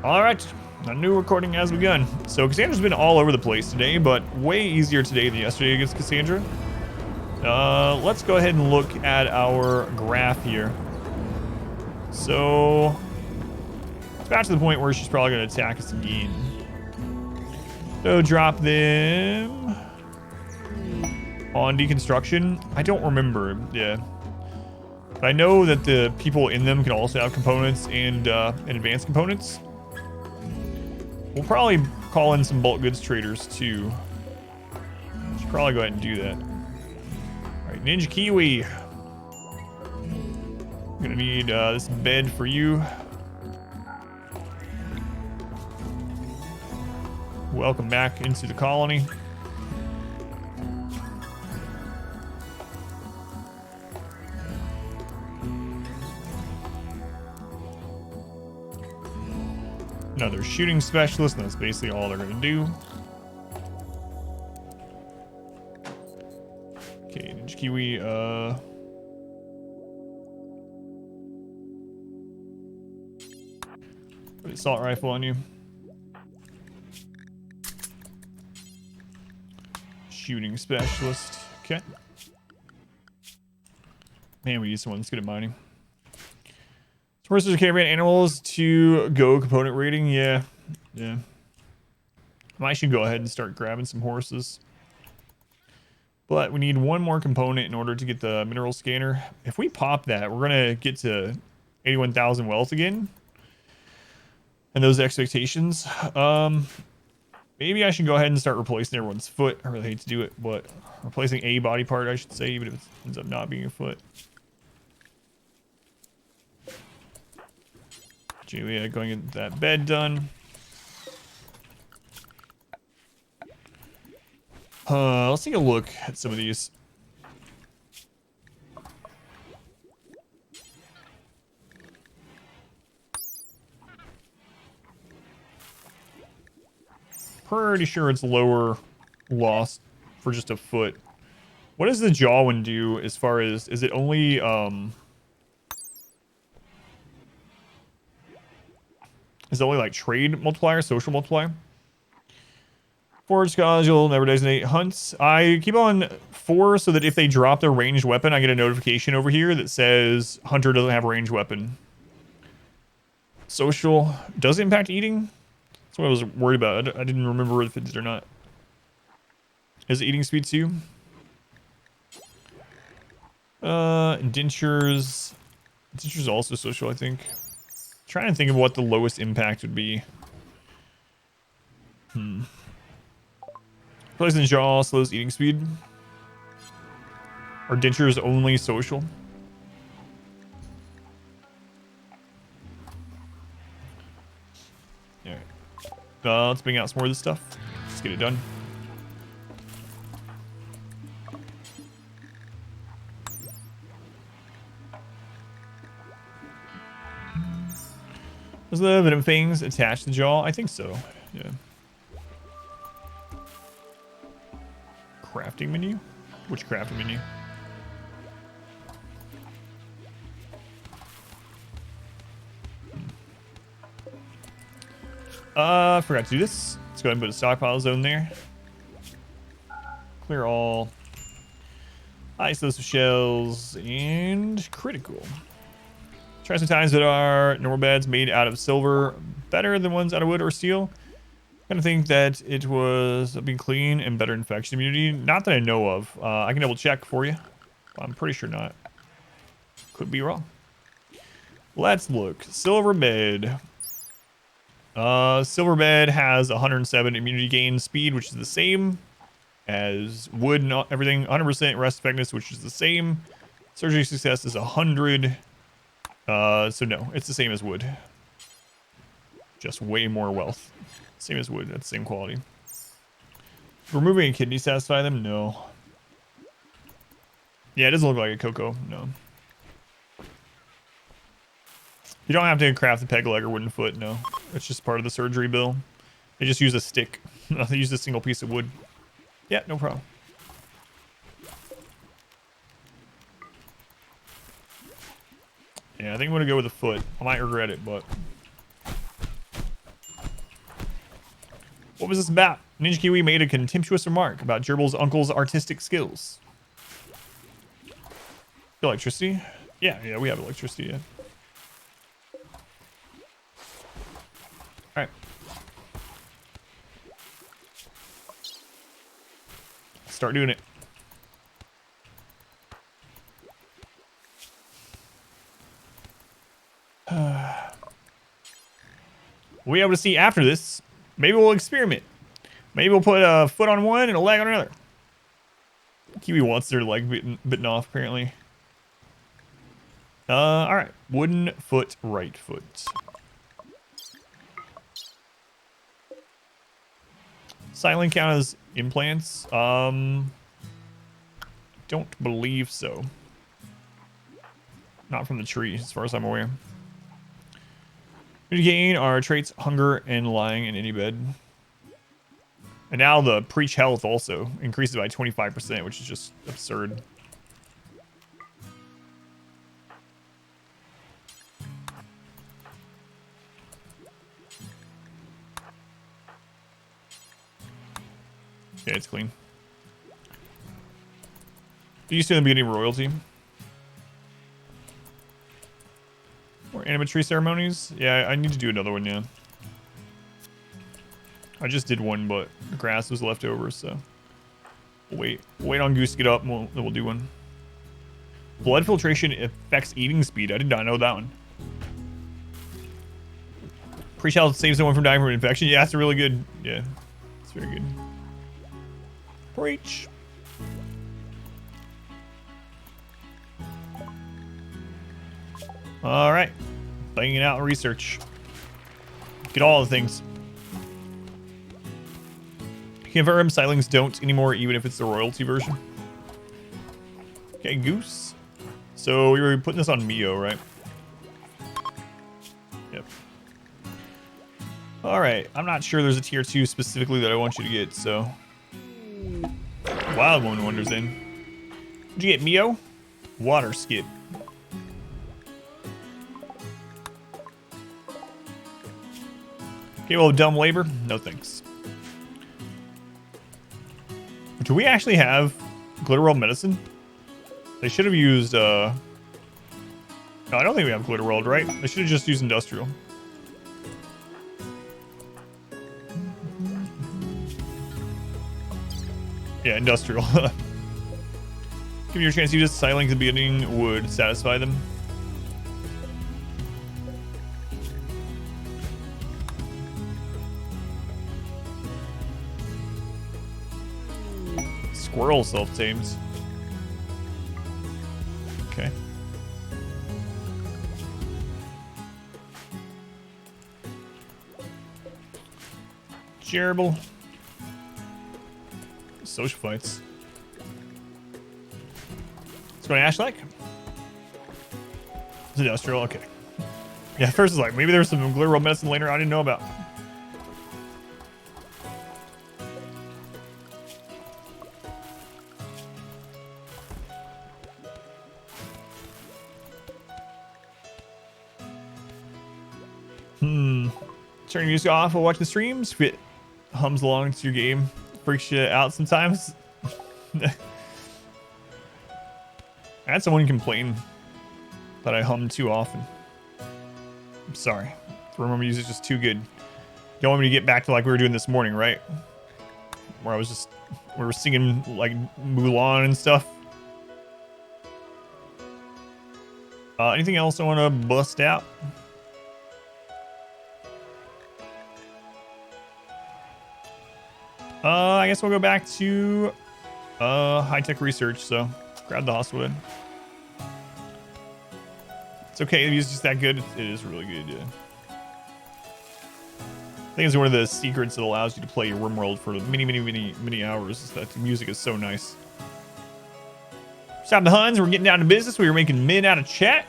All right, a new recording has begun. So Cassandra's been all over the place today, but way easier today than yesterday against Cassandra. Let's go ahead and look at our graph here. So it's back to the point where she's probably going to attack us again. So drop them on deconstruction. I don't remember, yeah. But I know that the people in them can also have components and advanced components. We'll probably call in some bulk goods traders too. Should probably go ahead and do that. All right, Ninja Kiwi. I'm gonna need this bed for you. Welcome back into the colony. Another shooting specialist, and that's basically all they're gonna do. Okay, Ninja Kiwi, put an assault rifle on you. Shooting specialist, okay. Man, we need someone that's good at mining. Horses are caravan animals to go component rating. Yeah. I should go ahead and start grabbing some horses. But we need one more component in order to get the mineral scanner. If we pop that, we're going to get to 81,000 wealth again. And those expectations. Maybe I should go ahead and start replacing everyone's foot. I really hate to do it, but replacing a body part, I should say, even if it ends up not being a foot. Julia going to get that bed done. Let's take a look at some of these. Pretty sure it's lower loss for just a foot. What does the jaw one do as far as, is it only, is it only like trade multiplier, social multiplier? Forge scholars, you'll never designate hunts. I keep on 4 so that if they drop their ranged weapon, I get a notification over here that says hunter doesn't have a ranged weapon. Social does impact eating. That's what I was worried about. I didn't remember if it did or not. Is it eating speed too? Indentures. Indentures also social, I think. Trying to think of what the lowest impact would be. Placing the jaw slows eating speed. Are dentures only social? Alright. Let's bring out some more of this stuff. Let's get it done. Does the venom fangs attach to the jaw? I think so. Yeah. Crafting menu? Which crafting menu? I forgot to do this. Let's go ahead and put a stockpile zone there. Clear all. Explosive shells and critical. Try some times that are normal beds made out of silver better than ones out of wood or steel. Kind of think that it was being clean and better infection immunity. Not that I know of. I can double check for you. I'm pretty sure not. Could be wrong. Let's look. Silver bed. Silver bed has 107 immunity gain speed, which is the same as wood. Not everything. 100% rest effectiveness, which is the same. Surgery success is 100. So no, it's the same as wood. Just way more wealth. Same as wood, that's the same quality. Removing a kidney satisfy them? No. Yeah, it doesn't look like a cocoa, no. You don't have to craft the peg leg or wooden foot, no. It's just part of the surgery bill. They just use a stick. They use a single piece of wood. Yeah, no problem. Yeah, I think I'm gonna go with a foot. I might regret it, but What was this about? Ninja Kiwi made a contemptuous remark about Gerbil's uncle's artistic skills. Electricity? Yeah, we have electricity, yeah. Alright. Start doing it. We'll be able to see after this. Maybe we'll experiment. Maybe we'll put a foot on one and a leg on another. Kiwi wants their leg bitten off, apparently. Alright. Wooden foot, right foot. Silent count as implants? Don't believe so. Not from the tree, as far as I'm aware. We gain our traits hunger and lying in any bed. And now the preach health also increases by 25%, which is just absurd. Yeah, it's clean. You used to in the beginning of royalty. Or Anima tree ceremonies? Yeah, I need to do another one, yeah. I just did one, but the grass was left over, so we'll wait on Goose to get up, and we'll do one. Blood filtration affects eating speed. I did not know that one. Pre-child saves someone from dying from an infection. Yeah, that's a really good. Yeah, it's very good. Preach. All right, banging out research. Get all the things. Confirm silings don't anymore, even if it's the royalty version. Okay, Goose. So we were putting this on Mio, right? Yep. All right. I'm not sure there's a tier 2 specifically that I want you to get, so. Wild One Wonders in. What'd you get, Mio? Water skip. Okay, well, dumb labor. No thanks. Do we actually have Glitterworld medicine? They should have used, No, I don't think we have Glitterworld, right? They should have just used Industrial. Yeah, Industrial. Give you a chance to use Silence at the beginning would satisfy them. Squirrel self-tames. Okay. Gerbil. Social fights. Let's go to Ash Lake. It's industrial, okay. Yeah, first is like, maybe there's some Glitterworld medicine later I didn't know about. Turn music off while watching the streams. If it hums along to your game, freaks you out sometimes. I had someone complain that I hum too often. I'm sorry. The remember music's just too good. You don't want me to get back to like we were doing this morning, right? Where we were singing like Mulan and stuff. Anything else I want to bust out? I guess we'll go back to high-tech research, so grab the Hostwood. It's okay, the music's just that good. It is really good, yeah. I think it's one of the secrets that allows you to play your RimWorld for many hours, is that the music is so nice. Stop the Huns, we're getting down to business. We were making men out of chat.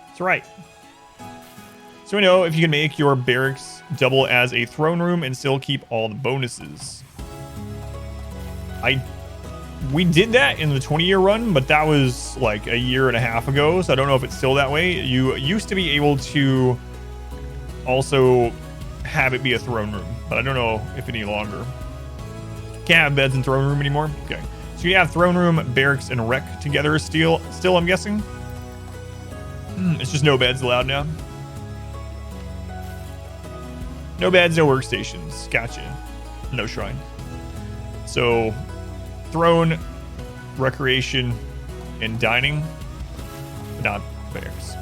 That's right. So we know if you can make your barracks double as a throne room and still keep all the bonuses. We did that in the 20-year run, but that was like a year and a half ago, so I don't know if it's still that way. You used to be able to also have it be a throne room, but I don't know if any longer. Can't have beds in throne room anymore. Okay, so you have throne room, barracks, and rec together. Still, I'm guessing. It's just no beds allowed now. No beds, no workstations. Gotcha. No shrine. So, throne, recreation, and dining, but not barracks.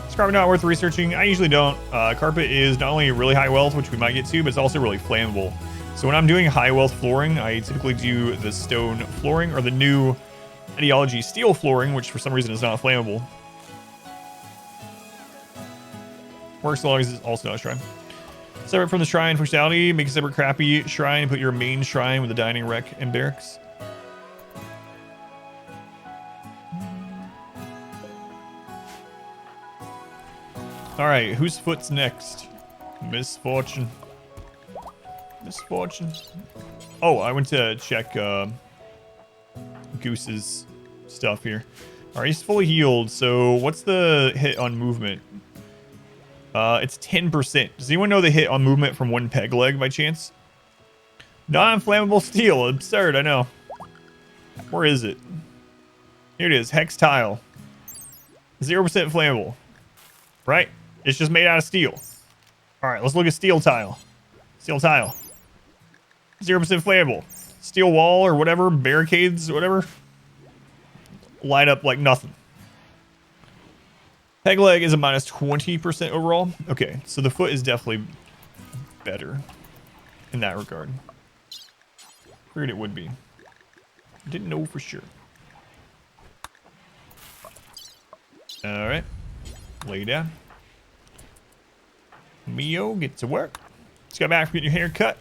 Is carpet not worth researching? I usually don't. Carpet is not only really high wealth, which we might get to, but it's also really flammable. So when I'm doing high wealth flooring, I typically do the stone flooring or the new ideology steel flooring, which for some reason is not flammable. Works as long as it's also not a shrine. Separate from the shrine functionality, make a separate crappy shrine, put your main shrine with the dining, rec, and barracks. Alright, whose foot's next? Misfortune. Misfortune. Oh, I went to check Goose's stuff here. Alright, he's fully healed, so what's the hit on movement? It's 10%. Does anyone know the hit on movement from one peg leg by chance? Non-flammable steel. Absurd, I know. Where is it? Here it is. Hex tile. 0% flammable. Right? It's just made out of steel. Alright, let's look at steel tile. Steel tile. 0% flammable. Steel wall or whatever. Barricades or whatever. Light up like nothing. Peg leg is a minus 20% overall. Okay, so the foot is definitely better in that regard. Figured it would be. Didn't know for sure. Alright. Lay down. Mio, get to work. Just got back from getting your hair cut.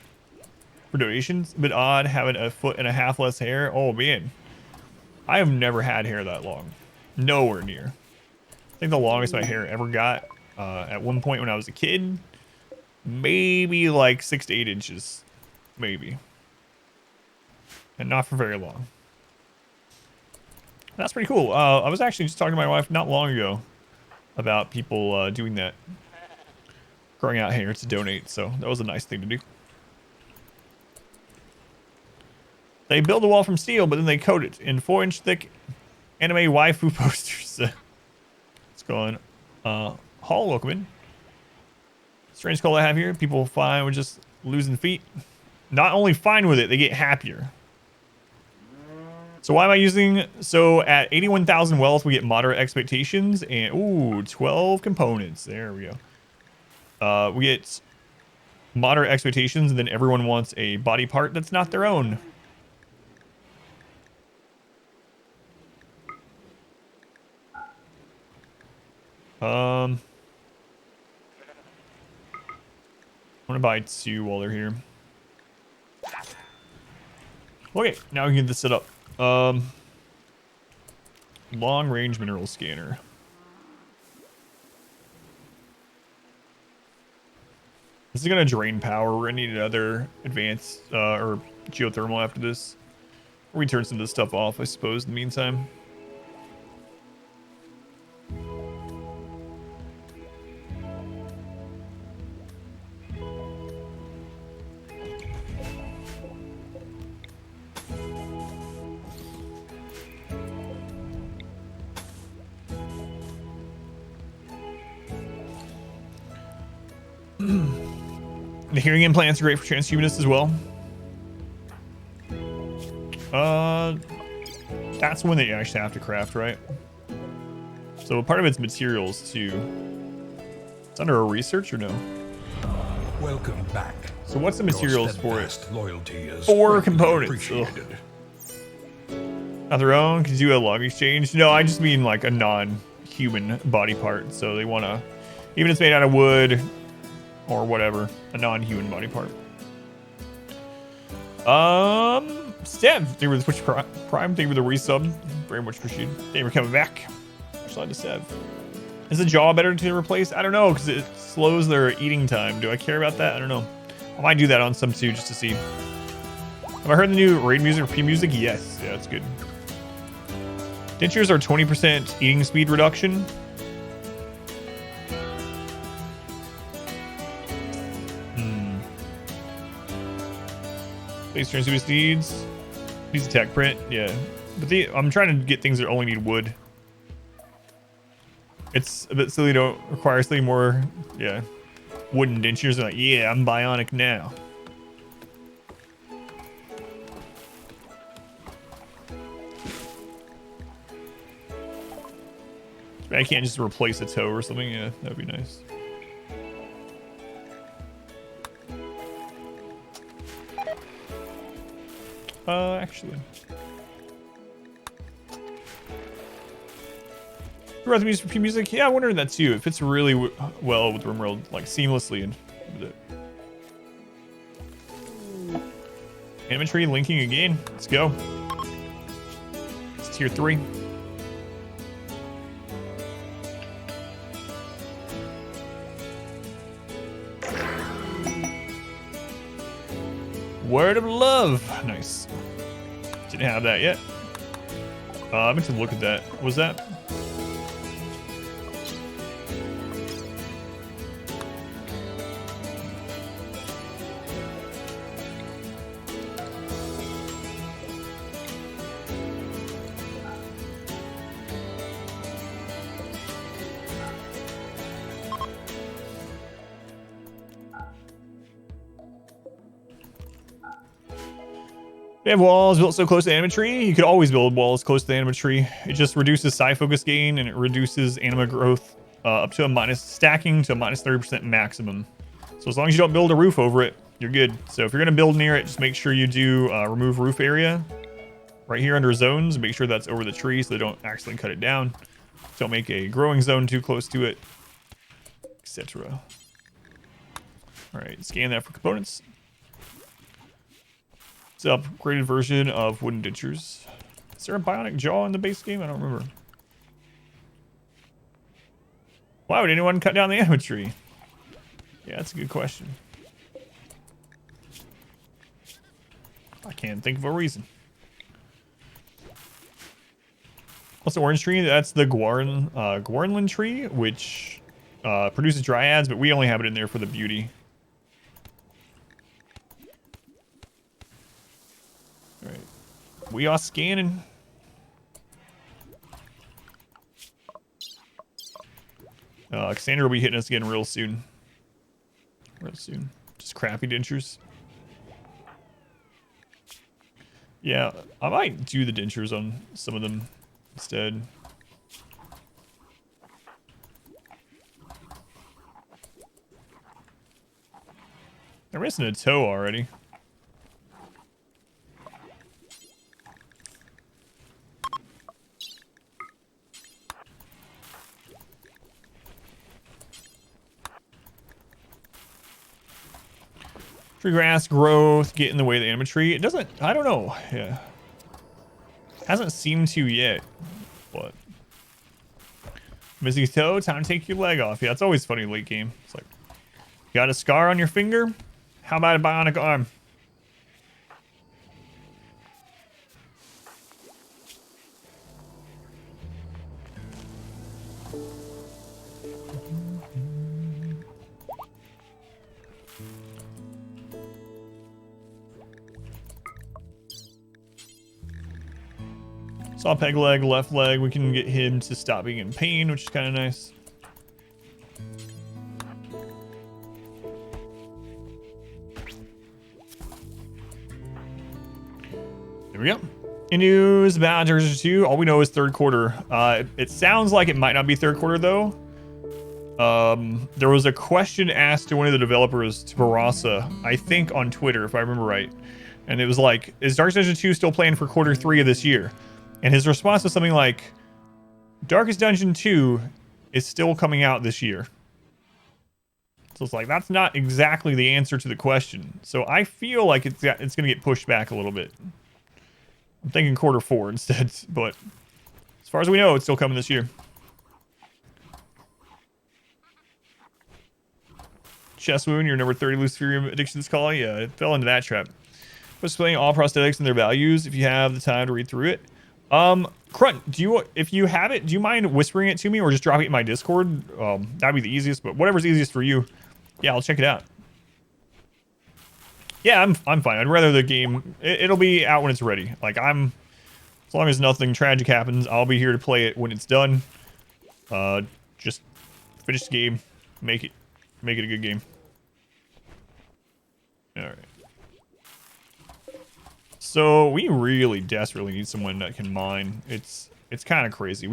For donations. A bit odd having a foot and a half less hair. Oh man. I have never had hair that long. Nowhere near. I think the longest my hair ever got at one point when I was a kid, maybe like 6 to 8 inches, maybe, and not for very long. That's pretty cool. I was actually just talking to my wife not long ago about people doing that, growing out hair to donate, so that was a nice thing to do. They build a wall from steel, but then they coat it in 4-inch thick anime waifu posters. Going Hall, welcome in. Strange call I have here. People fine with just losing feet. Not only fine with it, they get happier. So why am I using? So at 81,000 wealth, we get moderate expectations and ooh, 12 components. There we go. We get moderate expectations, and then everyone wants a body part that's not their own. I'm gonna buy 2 while they're here. Okay, now we can get this set up. Long range mineral scanner. This is gonna drain power. We're gonna need another advanced or geothermal after this. Or we turn some of this stuff off, I suppose, in the meantime. The hearing implants are great for transhumanists as well. That's one that you actually have to craft, right? So part of it's materials too. It's under a research or no? Welcome back. So what's the materials for it? Loyalty is 4 components. Not their own? Could you do a log exchange? No, I just mean like a non-human body part. So they want to, even if it's made out of wood or whatever, a non-human body part. Stem, thank you for the Twitch Prime, thank you for the resub. Very much appreciated. Thank you for coming back. Slide to Sev. Is the jaw better to replace? I don't know, because it slows their eating time. Do I care about that? I don't know. I might do that on some too, just to see. Have I heard the new raid music or P-music? Yes. Yeah, that's good. Dentures are 20% eating speed reduction. Base Transhumanist needs a tech print, yeah. But I'm trying to get things that only need wood. It's a bit silly to require slightly more, yeah, wooden dentures. Like, yeah, I'm bionic now. I can't just replace a toe or something. Yeah, that'd be nice. Actually, you write the music for music? Yeah, I wondered that too. It fits really well with RimWorld, like seamlessly, and with it. Animatry linking again. Let's go. It's tier 3. Word of love. Nice. Didn't have that yet. I meant to look at that. What was that? We have walls built so close to the anima tree. You could always build walls close to the anima tree. It just reduces psi focus gain and it reduces anima growth up to stacking to a minus 30% maximum. So as long as you don't build a roof over it, you're good. So if you're gonna build near it, just make sure you do remove roof area right here under zones. Make sure that's over the tree so they don't accidentally cut it down. Don't make a growing zone too close to it, etc. All right, scan that for components. It's an upgraded version of wooden dentures. Is there a bionic jaw in the base game? I don't remember. Why would anyone cut down the anima tree? Yeah, that's a good question. I can't think of a reason. What's the orange tree? That's the Gwarnlin tree, which produces dryads, but we only have it in there for the beauty. All right, we are scanning. Cassandra will be hitting us again real soon. Real soon. Just crappy dentures. Yeah, I might do the dentures on some of them instead. They're missing a toe already. Tree grass growth get in the way of the anima tree. It doesn't, I don't know. Yeah. Hasn't seemed to yet. But missing a toe, time to take your leg off. Yeah, it's always funny late game. It's like, you got a scar on your finger? How about a bionic arm? Saw peg leg, left leg. We can get him to stop being in pain, which is kind of nice. There we go. In news about Transhumanist 2, all we know is third quarter. It sounds like it might not be third quarter though. There was a question asked to one of the developers, to Barasa, I think on Twitter, if I remember right. And it was like, is Darkest Dungeon 2 still planned for quarter 3 of this year? And his response was something like, Darkest Dungeon 2 is still coming out this year. So it's like, that's not exactly the answer to the question. So I feel like it's going to get pushed back a little bit. I'm thinking quarter 4 instead, but as far as we know, it's still coming this year. Chest wound, your number 30 Luciferium addictions call. Yeah, it fell into that trap. Was playing all prosthetics and their values if you have the time to read through it. Crunt, if you have it, do you mind whispering it to me or just dropping it in my Discord? That'd be the easiest, but whatever's easiest for you. Yeah, I'll check it out. Yeah, I'm fine. I'd rather the game. It'll be out when it's ready. Like as long as nothing tragic happens, I'll be here to play it when it's done. Just finish the game, make it a good game. All right. So we really desperately need someone that can mine. It's kind of crazy.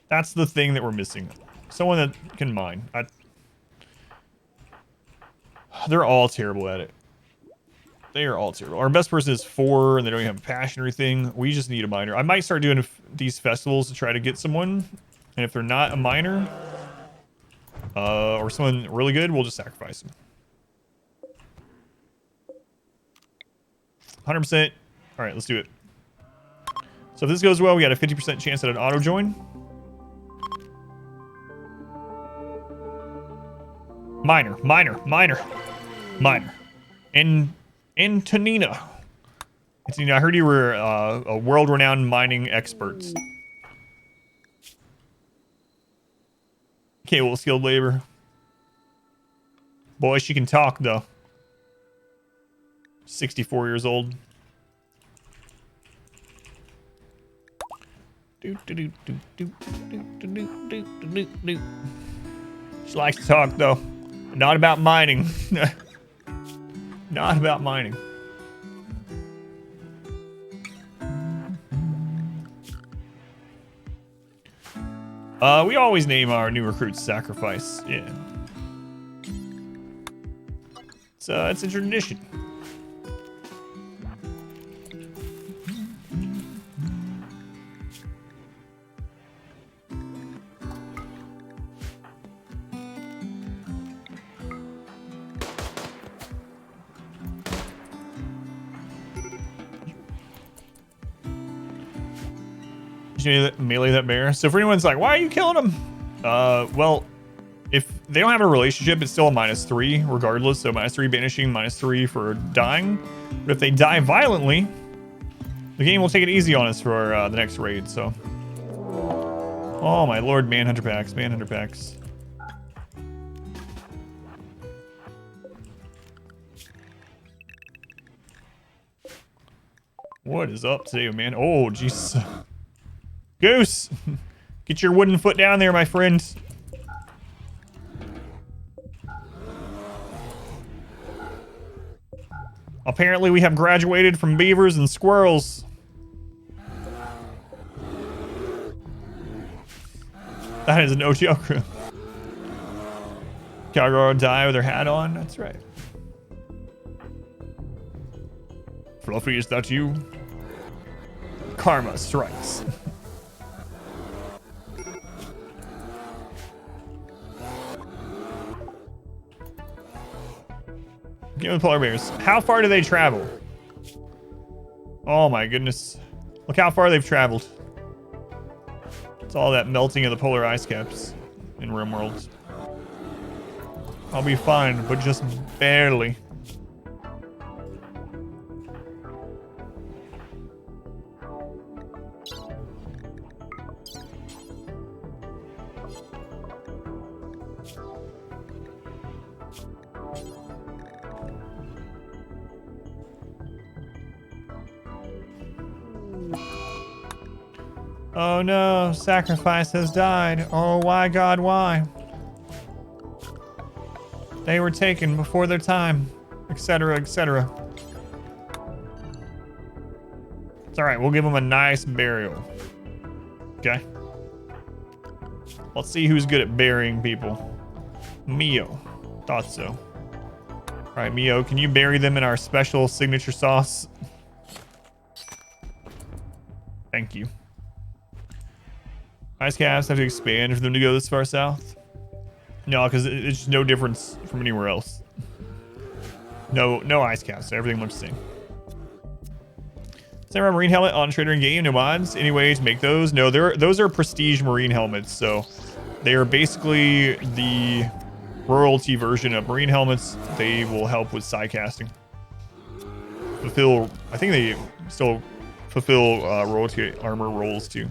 That's the thing that we're missing. Someone that can mine. They're all terrible at it. They are all terrible. Our best person is 4, and they don't even have a passion or anything. We just need a miner. I might start doing these festivals to try to get someone. And if they're not a miner, or someone really good, we'll just sacrifice them. 100%. All right, let's do it. So if this goes well, we got a 50% chance at an auto join. Miner. And Antonina. Antonina, I heard you were a world-renowned mining expert. Okay, well, skilled labor. Boy, she can talk, though. 64 years old. She likes to talk, though. Not about mining. Not about mining. We always name our new recruits Sacrifice. Yeah. It's a tradition. Melee that bear. So if anyone's like, why are you killing him? Well, if they don't have a relationship, it's still a -3 regardless. So -3 banishing, -3 for dying. But if they die violently, the game will take it easy on us for the next raid. So, oh my lord, Manhunter packs. What is up today, man? Oh, jeez. Goose! Get your wooden foot down there, my friend. Apparently we have graduated from beavers and squirrels. That is no joke. Cowgirl die with her hat on? That's right. Fluffy, is that you? Karma strikes. Game of polar bears. How far do they travel? Oh my goodness. Look how far they've traveled. It's all that melting of the polar ice caps in RimWorld. I'll be fine, but just barely. Oh no, Sacrifice has died. Oh, why, God, why? They were taken before their time, etc., etc. It's alright, we'll give them a nice burial. Okay? Let's see who's good at burying people. Mio. Thought so. Alright, Mio, can you bury them in our special signature sauce? Thank you. Ice caps have to expand for them to go this far south. No, because it's just no difference from anywhere else. No ice caps. So everything looks the same. Samurai marine helmet on trader in game. No mods. Any way to make those? No, those are prestige marine helmets. So they are basically the royalty version of marine helmets. They will help with side casting. I think they still fulfill royalty armor roles too.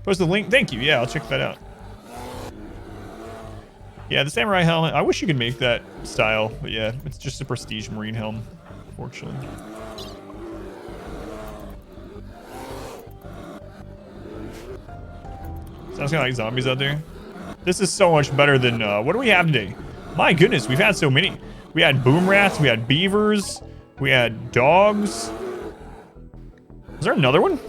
Post the link. Thank you. Yeah, I'll check that out. Yeah, the samurai helmet. I wish you could make that style, but yeah, it's just a prestige marine helm, fortunately. Sounds kind of like zombies out there. This is so much better than, what do we have today? My goodness, we've had so many. We had boom rats, we had beavers, we had dogs. Is there another one?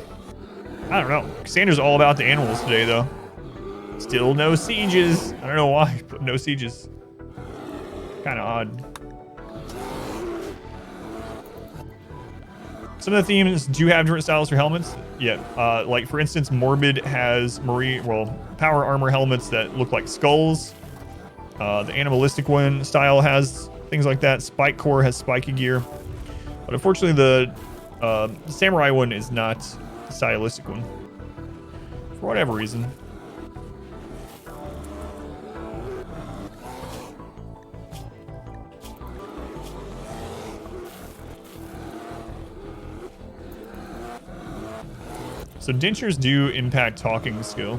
I don't know. Cassandra's all about the animals today, though. Still no sieges. I don't know why, but no sieges. Kind of odd. Some of the themes do have different styles for helmets. Yeah, like for instance, Morbid has power armor helmets that look like skulls. The animalistic one style has things like that. Spike Core has spiky gear. But unfortunately, the samurai one is not the stylistic one. For whatever reason. So dentures do impact talking skill,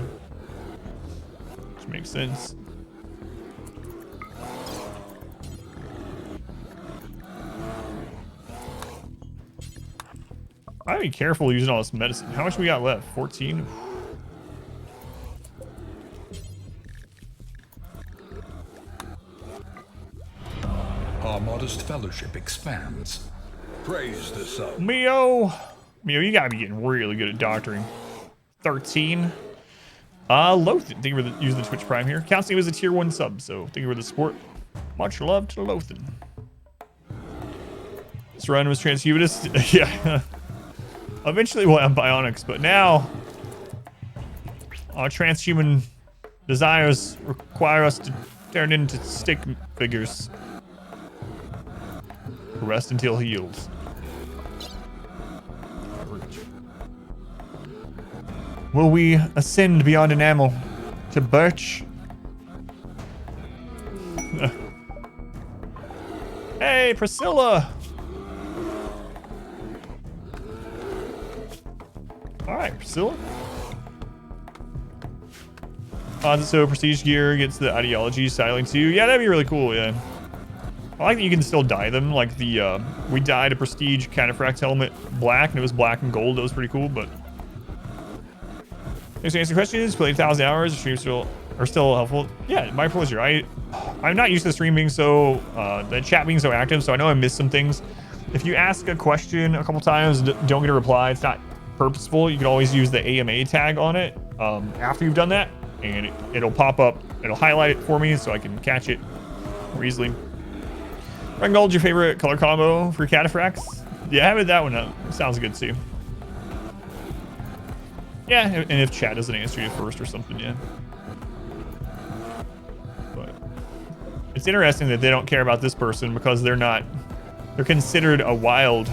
which makes sense. I gotta be careful using all this medicine. How much we got left? 14? Our modest fellowship expands. Praise the sun. Mio, you gotta be getting really good at doctoring. 13. Lothan, thank you for using the Twitch Prime here. Counts me as a tier 1 sub, so thank you for the support. Much love to Lothan. This run was Transhumanist. Yeah. Eventually we'll have bionics, but now our transhuman desires require us to turn into stick figures. Rest until healed. Will we ascend beyond enamel to birch? Hey, Priscilla! Alright, Priscilla. So prestige gear gets the ideology styling too. Yeah, that'd be really cool, yeah. I like that you can still dye them. Like the, we dyed a prestige Cataphract helmet black, and it was black and gold. That was pretty cool, but... Thanks for answering questions. Played 1,000 hours. The streams are still helpful. Yeah, my pleasure. I'm not used to the stream being so, the chat being so active, so I know I missed some things. If you ask a question a couple times, don't get a reply, it's not purposeful. You can always use the AMA tag on it after you've done that, and it'll pop up. It'll highlight it for me so I can catch it more easily. Red and gold, your favorite color combo for Cataphracts? Yeah, have it that one up. Sounds good too. Yeah, and if chat doesn't answer you first or something, yeah. But it's interesting that they don't care about this person because they're considered a wild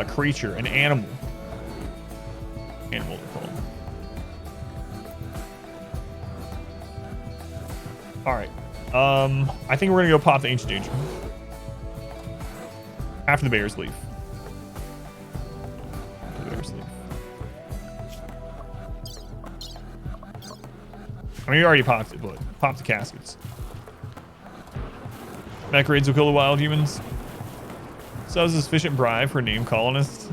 creature, an animal. Animal, they're called. All right. I think we're gonna go pop the Ancient Danger after the Bears leave. I mean, you already popped it, but pop the caskets. Mech raids will kill the wild humans. So is a sufficient bribe for name colonists?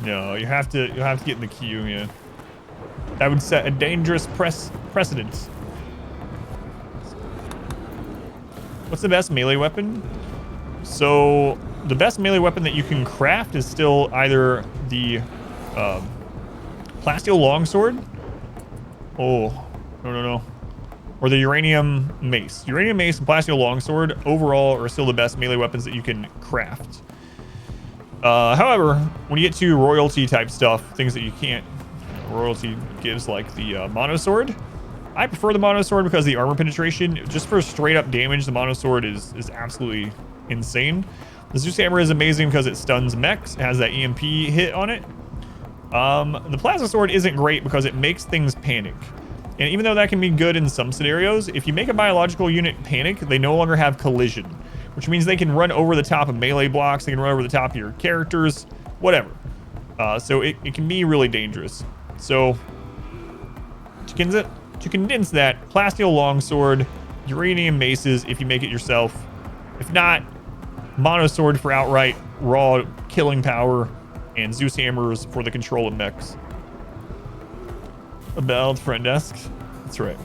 No, you have to get in the queue, yeah. That would set a dangerous precedent. What's the best melee weapon? So the best melee weapon that you can craft is still either the plasteel longsword. Oh. No. Or the uranium mace. Uranium mace and plasteel longsword overall are still the best melee weapons that you can craft. However, when you get to royalty type stuff, things that you can't, royalty gives, like the monosword. I prefer the monosword because the armor penetration, just for straight up damage, the monosword is absolutely insane. The Zeus hammer is amazing because it stuns mechs. It has that EMP hit on it. The plasma sword isn't great because it makes things panic. And even though that can be good in some scenarios, if you make a biological unit panic, they no longer have collision, which means they can run over the top of melee blocks, they can run over the top of your characters, whatever. So it can be really dangerous. So to condense that, plasteel longsword uranium maces if you make it yourself. If not, mono sword for outright raw killing power, and Zeus hammers for the control of mechs. A bell at the front desk. That's right.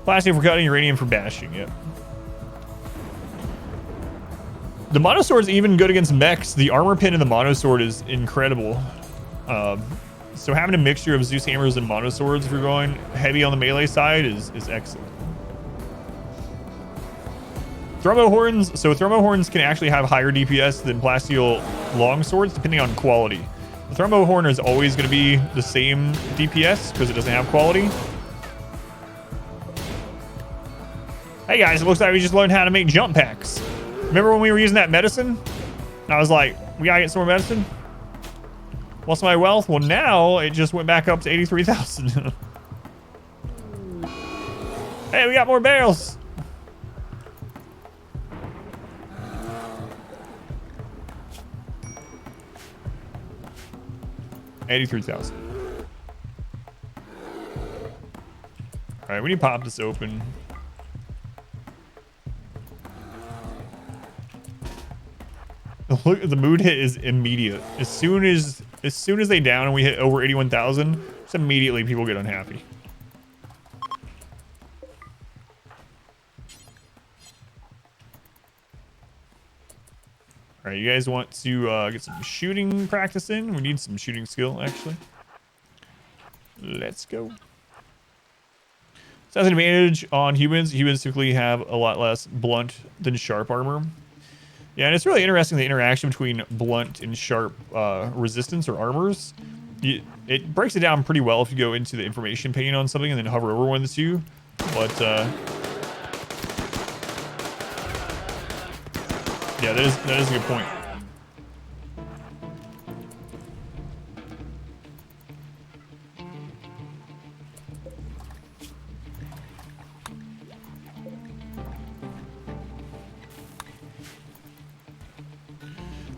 Plastic for cutting, uranium for bashing. Yep. The mono sword is even good against mechs. The armor pin in the mono sword is incredible. So having a mixture of Zeus hammers and mono swords if you're going heavy on the melee side is excellent. Thermo horns. So thermo horns can actually have higher DPS than plasteel long swords depending on quality. The thermo horn is always going to be the same DPS because it doesn't have quality. Hey guys, it looks like we just learned how to make jump packs. Remember when we were using that medicine? And I was like, we gotta get some more medicine. What's my wealth? Well, now it just went back up to 83,000. Hey, we got more barrels. $83,000. All right, we need to pop this open. Look, the mood hit is immediate. As soon as they down and we hit over 81,000, just immediately people get unhappy. All right, you guys want to get some shooting practice in? We need some shooting skill, actually. Let's go. So that's an advantage on humans. Humans typically have a lot less blunt than sharp armor. Yeah, and it's really interesting the interaction between blunt and sharp resistance or armors. It breaks it down pretty well if you go into the information pane on something and then hover over one of the two. But yeah, that is a good point.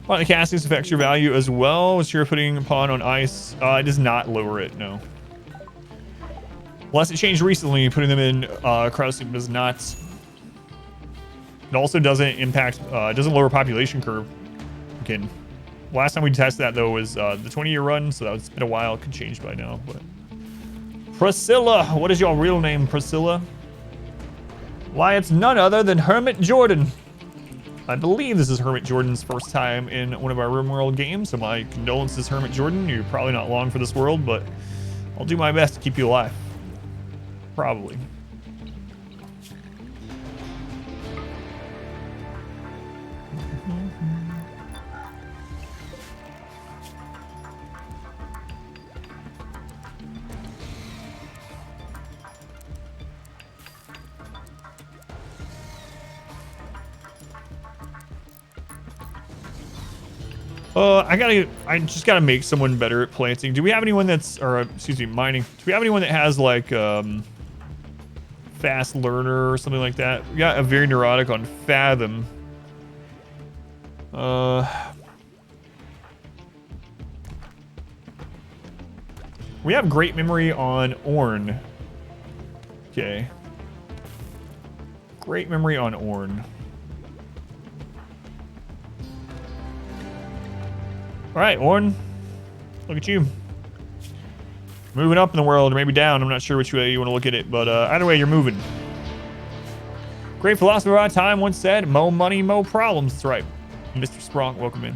Well, the castings affects your value as well. As you're putting a pawn on ice, it does not lower it, no. Unless it changed recently, putting them in crowd soup does not. It also doesn't impact, doesn't lower population curve. Again, last time we tested that though was the 20-year run, so that's been a while. It could change by now, but. Priscilla, what is your real name, Priscilla? Why, it's none other than Hermit Jordan. I believe this is Hermit Jordan's first time in one of our RimWorld games, so my condolences, Hermit Jordan. You're probably not long for this world, but I'll do my best to keep you alive. Probably. I just gotta make someone better at planting. Do we have anyone that's, or excuse me, mining? Do we have anyone that has like fast learner or something like that? We got a very neurotic on Fathom. We have great memory on Orn. Okay. Great memory on Orn. All right, Orn, look at you. Moving up in the world, or maybe down. I'm not sure which way you want to look at it, but either way, you're moving. Great philosopher of our time once said, "Mo money, mo problems." That's right. Mr. Spronk, welcome in.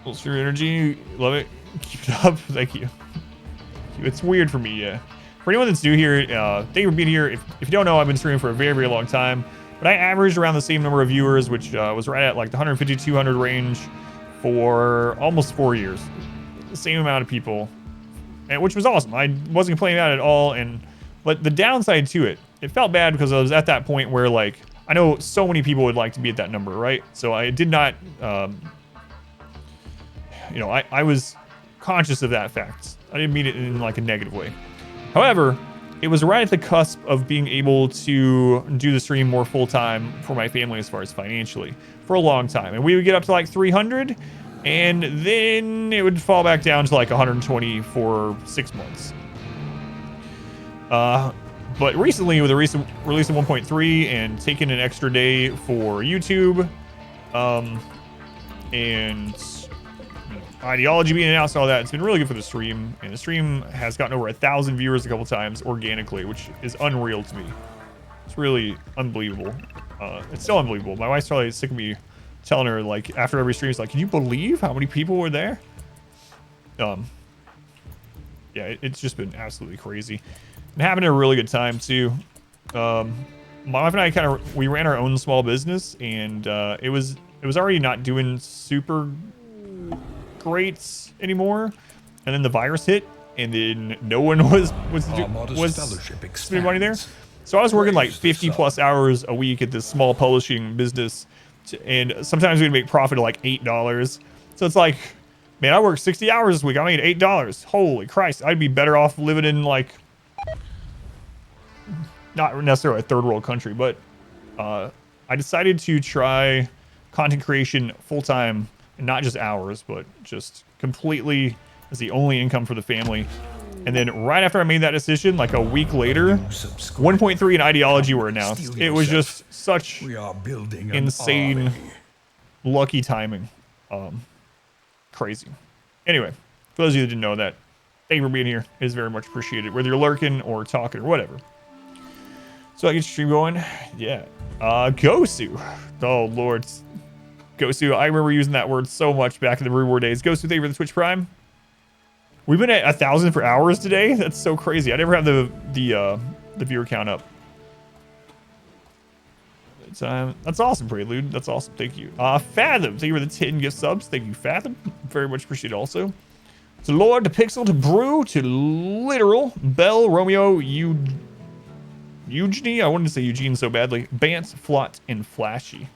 Bolster your energy, love it. Keep it up, thank you. It's weird for me, yeah. For anyone that's new here, thank you for being here. If you don't know, I've been streaming for a very, very long time. But I averaged around the same number of viewers, which was right at like the 150, 200 range for almost 4 years. The same amount of people, and which was awesome. I wasn't complaining about it at all. But the downside to it, it felt bad because I was at that point where like, I know so many people would like to be at that number, right? So I did not, you know, I was conscious of that fact. I didn't mean it in like a negative way. However, it was right at the cusp of being able to do the stream more full-time for my family as far as financially for a long time. And we would get up to like 300 and then it would fall back down to like 120 for 6 months. But recently, with the recent release of 1.3 and taking an extra day for YouTube, and ideology being announced, all that, it's been really good for the stream. And the stream has gotten over 1,000 viewers a couple times organically, which is unreal to me. It's really unbelievable. It's still unbelievable. My wife's probably sick of me telling her, like, after every stream, it's like, can you believe how many people were there? Yeah, it's just been absolutely crazy. And having a really good time too. My wife and I we ran our own small business, and it was already not doing super great anymore. And then the virus hit, and then no one was spending money there. So I was working like 50 plus hours a week at this small publishing business, and sometimes we'd make profit of like $8. So it's like, man, I worked 60 hours this week. I made $8. Holy Christ. I'd be better off living in, like, not necessarily a third world country, but I decided to try content creation full time, and not just hours, but just completely as the only income for the family. And then right after I made that decision, like a week later, 1.3 and ideology were announced. It was just such insane, lucky timing. Crazy. Anyway, for those of you that didn't know that, thank you for being here. It is very much appreciated, whether you're lurking or talking or whatever. So I get your stream going. Yeah. Gosu. Oh, Lord. Gosu. I remember using that word so much back in the RimWorld days. Gosu, thank you for the Twitch Prime. We've been at 1,000 for hours today. That's so crazy. I never have the viewer count up. That's awesome, Prelude. That's awesome. Thank you. Fathom. Thank you for the 10 gift subs. Thank you, Fathom. Very much appreciated also. To Lord, to Pixel, to Brew, to Literal, Bell, Romeo, Eugenie. I wanted to say Eugene so badly. Bance, Flot, and Flashy.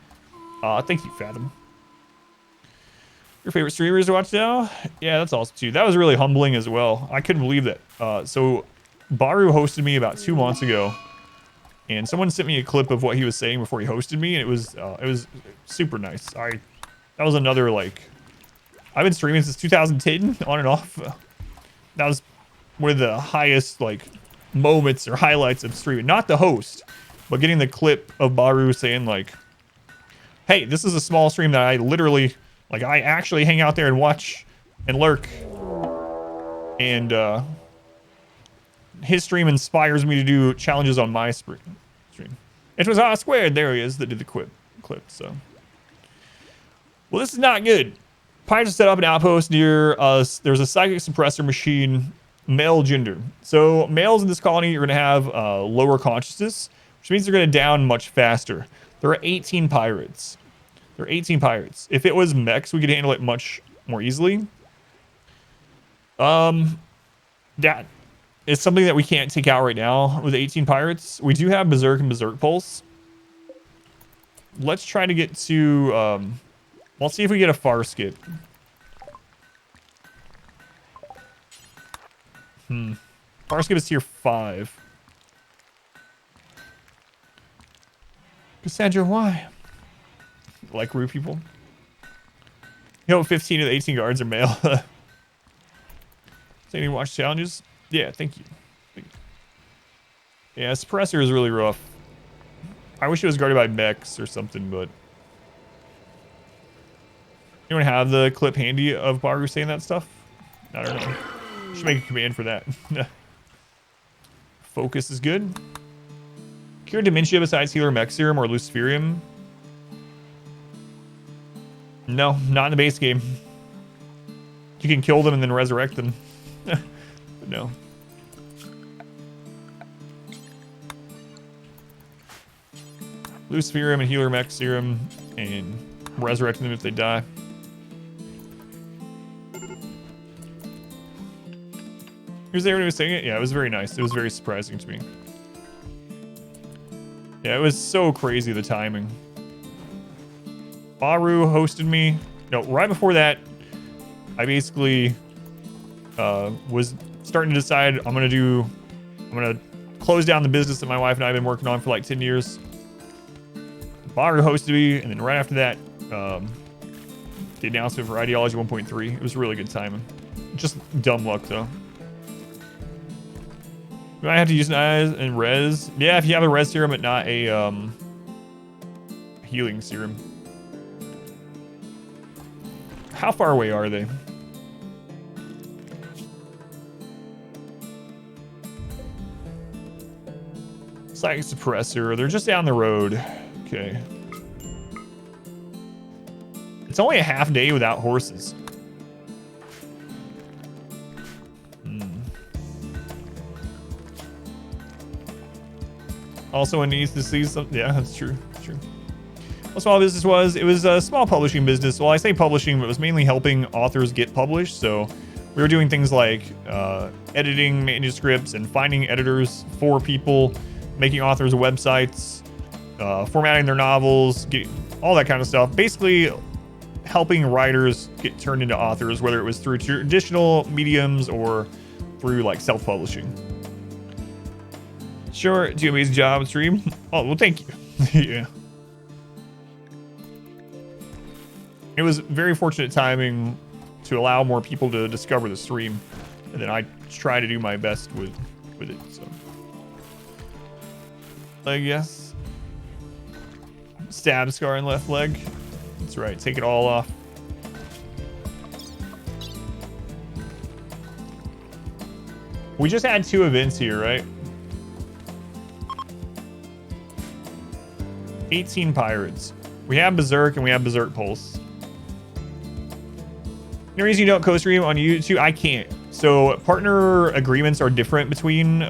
Thank you, Fathom. Your favorite streamers to watch now? Yeah, that's awesome too. That was really humbling as well. I couldn't believe that. So Baru hosted me about 2 months ago, and someone sent me a clip of what he was saying before he hosted me, and it was super nice. That was another, like, I've been streaming since 2010 on and off. That was one of the highest, like, moments or highlights of streaming. Not the host, but getting the clip of Baru saying, like, hey, this is a small stream that I literally, like, I actually hang out there and watch and lurk. And his stream inspires me to do challenges on my stream. It was R Squared. There he is that did the clip. So, well, this is not good. Pirates have set up an outpost near us. There's a psychic suppressor machine, male gender. So males in this colony are going to have lower consciousness, which means they're going to down much faster. There are 18 pirates. There are 18 pirates. If it was mechs, we could handle it much more easily. That is something that we can't take out right now with 18 pirates. We do have Berserk and Berserk Pulse. Let's try to get to... let's see if we get a far skip. Far skip is tier 5. Cassandra, why? Like rude people. You know, 15 of the 18 guards are male. So you watch challenges? Yeah, thank you. Yeah, Suppressor is really rough. I wish it was guarded by mechs or something, but... Anyone have the clip handy of Baru saying that stuff? I don't know. Should make a command for that. Focus is good. Cure dementia besides healer mech serum or luciferium? No, not in the base game. You can kill them and then resurrect them. But no. Luciferium and healer mech serum and resurrecting them if they die. Here's everyone who was saying it. Yeah, it was very nice. It was very surprising to me. Yeah, it was so crazy, the timing. Baru hosted me. No, right before that, I basically was starting to decide I'm gonna close down the business that my wife and I have been working on for like 10 years. Baru hosted me, and then right after that, the announcement for Ideology 1.3. It was really good timing. Just dumb luck, though. Do I have to use an eyes and res? Yeah, if you have a res serum but not a healing serum. How far away are they? It's like a suppressor. They're just down the road. Okay. It's only a half day without horses. Also, it needs to see some. Yeah, that's true. That's true. What small business was? It was a small publishing business. Well, I say publishing, but it was mainly helping authors get published. So we were doing things like editing manuscripts and finding editors for people, making authors websites, formatting their novels, all that kind of stuff. Basically, helping writers get turned into authors, whether it was through traditional mediums or through like self-publishing. Sure, do an amazing job on stream. Oh, well, thank you. Yeah. It was very fortunate timing to allow more people to discover the stream. And then I try to do my best with it, so. I guess. Stab scar in left leg. That's right, take it all off. We just had 2 events here, right? 18 pirates. We have Berserk and we have Berserk Pulse. No reason you don't co-stream on YouTube? I can't. So partner agreements are different between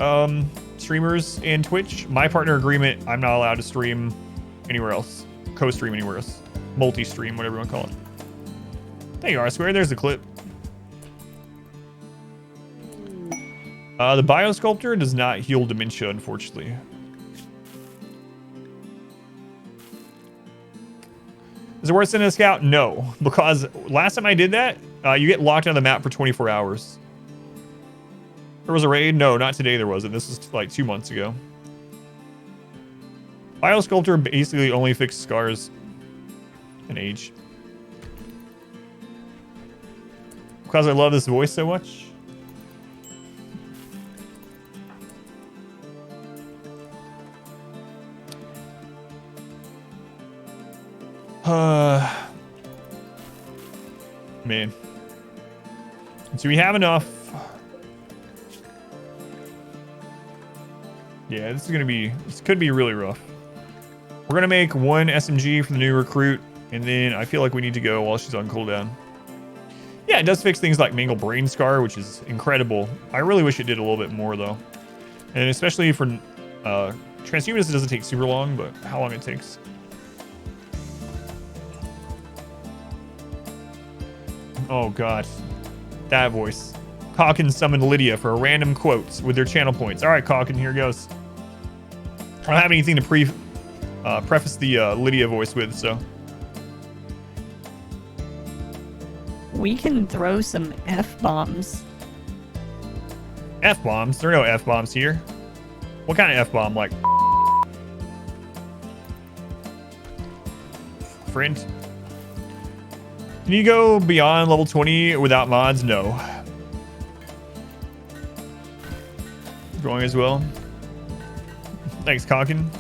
streamers and Twitch. My partner agreement, I'm not allowed to stream anywhere else. Co-stream anywhere else. Multi-stream, whatever you want to call it. There you are, I swear. There's the clip. The Biosculptor does not heal dementia, unfortunately. Is it worth sending a scout? No, because last time I did that, you get locked out of the map for 24 hours. There was a raid? No, not today there wasn't. This was like 2 months ago. Biosculptor basically only fixes scars and age. Because I love this voice so much. Man. So we have enough. Yeah, this could be really rough. We're gonna make 1 SMG for the new recruit, and then I feel like we need to go while she's on cooldown. Yeah, it does fix things like Mangle Brain Scar, which is incredible. I really wish it did a little bit more though. And especially for Transhumanist, it doesn't take super long, but how long it takes. Oh god, that voice. Calkin summoned Lydia for a random quotes with their channel points. All right, Calkin, here goes. I don't have anything to preface the Lydia voice with, so. We can throw some F-bombs. F-bombs? There are no F-bombs here. What kind of F-bomb? Like friend? Can you go beyond level 20 without mods? No. Going as well. Thanks, Calkin.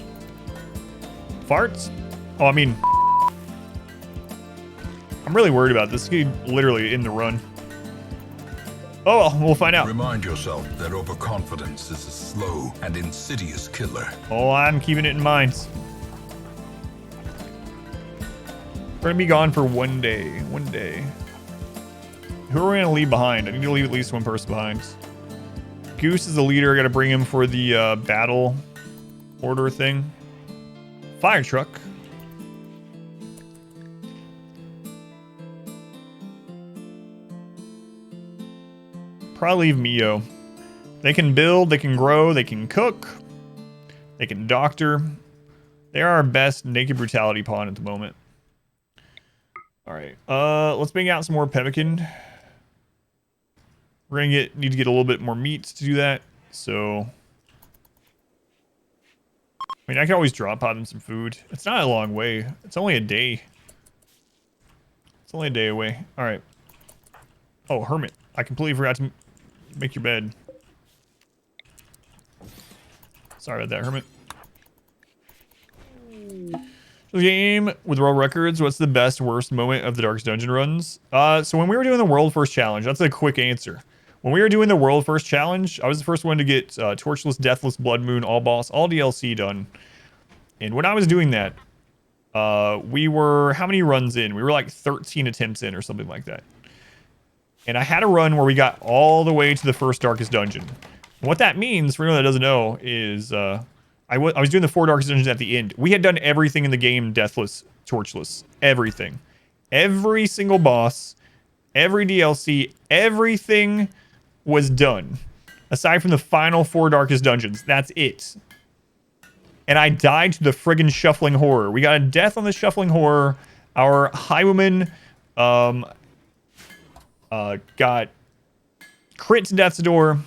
Farts? Oh, I mean, I'm really worried about this. This could literally end the run. Oh, well, we'll find out. Remind yourself that overconfidence is a slow and insidious killer. Oh, I'm keeping it in mind. We're gonna be gone for 1 day. 1 day. Who are we gonna leave behind? I need to leave at least 1 person behind. Goose is the leader. I gotta bring him for the battle order thing. Fire truck. Probably leave Mio. They can build, they can grow, they can cook, they can doctor. They are our best naked brutality pawn at the moment. All right, let's bring out some more pemmican. We're gonna need to get a little bit more meat to do that. So, I mean, I can always drop pod them some food. It's not a long way. It's only a day. It's only a day away. All right. Oh, Hermit. I completely forgot to make your bed. Sorry about that, Hermit. The game with world records, what's the best, worst moment of the Darkest Dungeon runs? So when we were doing the world first challenge, that's a quick answer. When we were doing the world first challenge, I was the first one to get Torchless, Deathless, Blood Moon, all boss, all DLC done. And when I was doing that, we were, how many runs in? We were like 13 attempts in or something like that. And I had a run where we got all the way to the first Darkest Dungeon. And what that means, for anyone that doesn't know, is I was doing the 4 Darkest Dungeons at the end. We had done everything in the game, Deathless, Torchless, everything. Every single boss, every DLC, everything was done. Aside from the final 4 Darkest Dungeons. That's it. And I died to the friggin' Shuffling Horror. We got a death on the Shuffling Horror. Our Highwayman got crit to Death's Door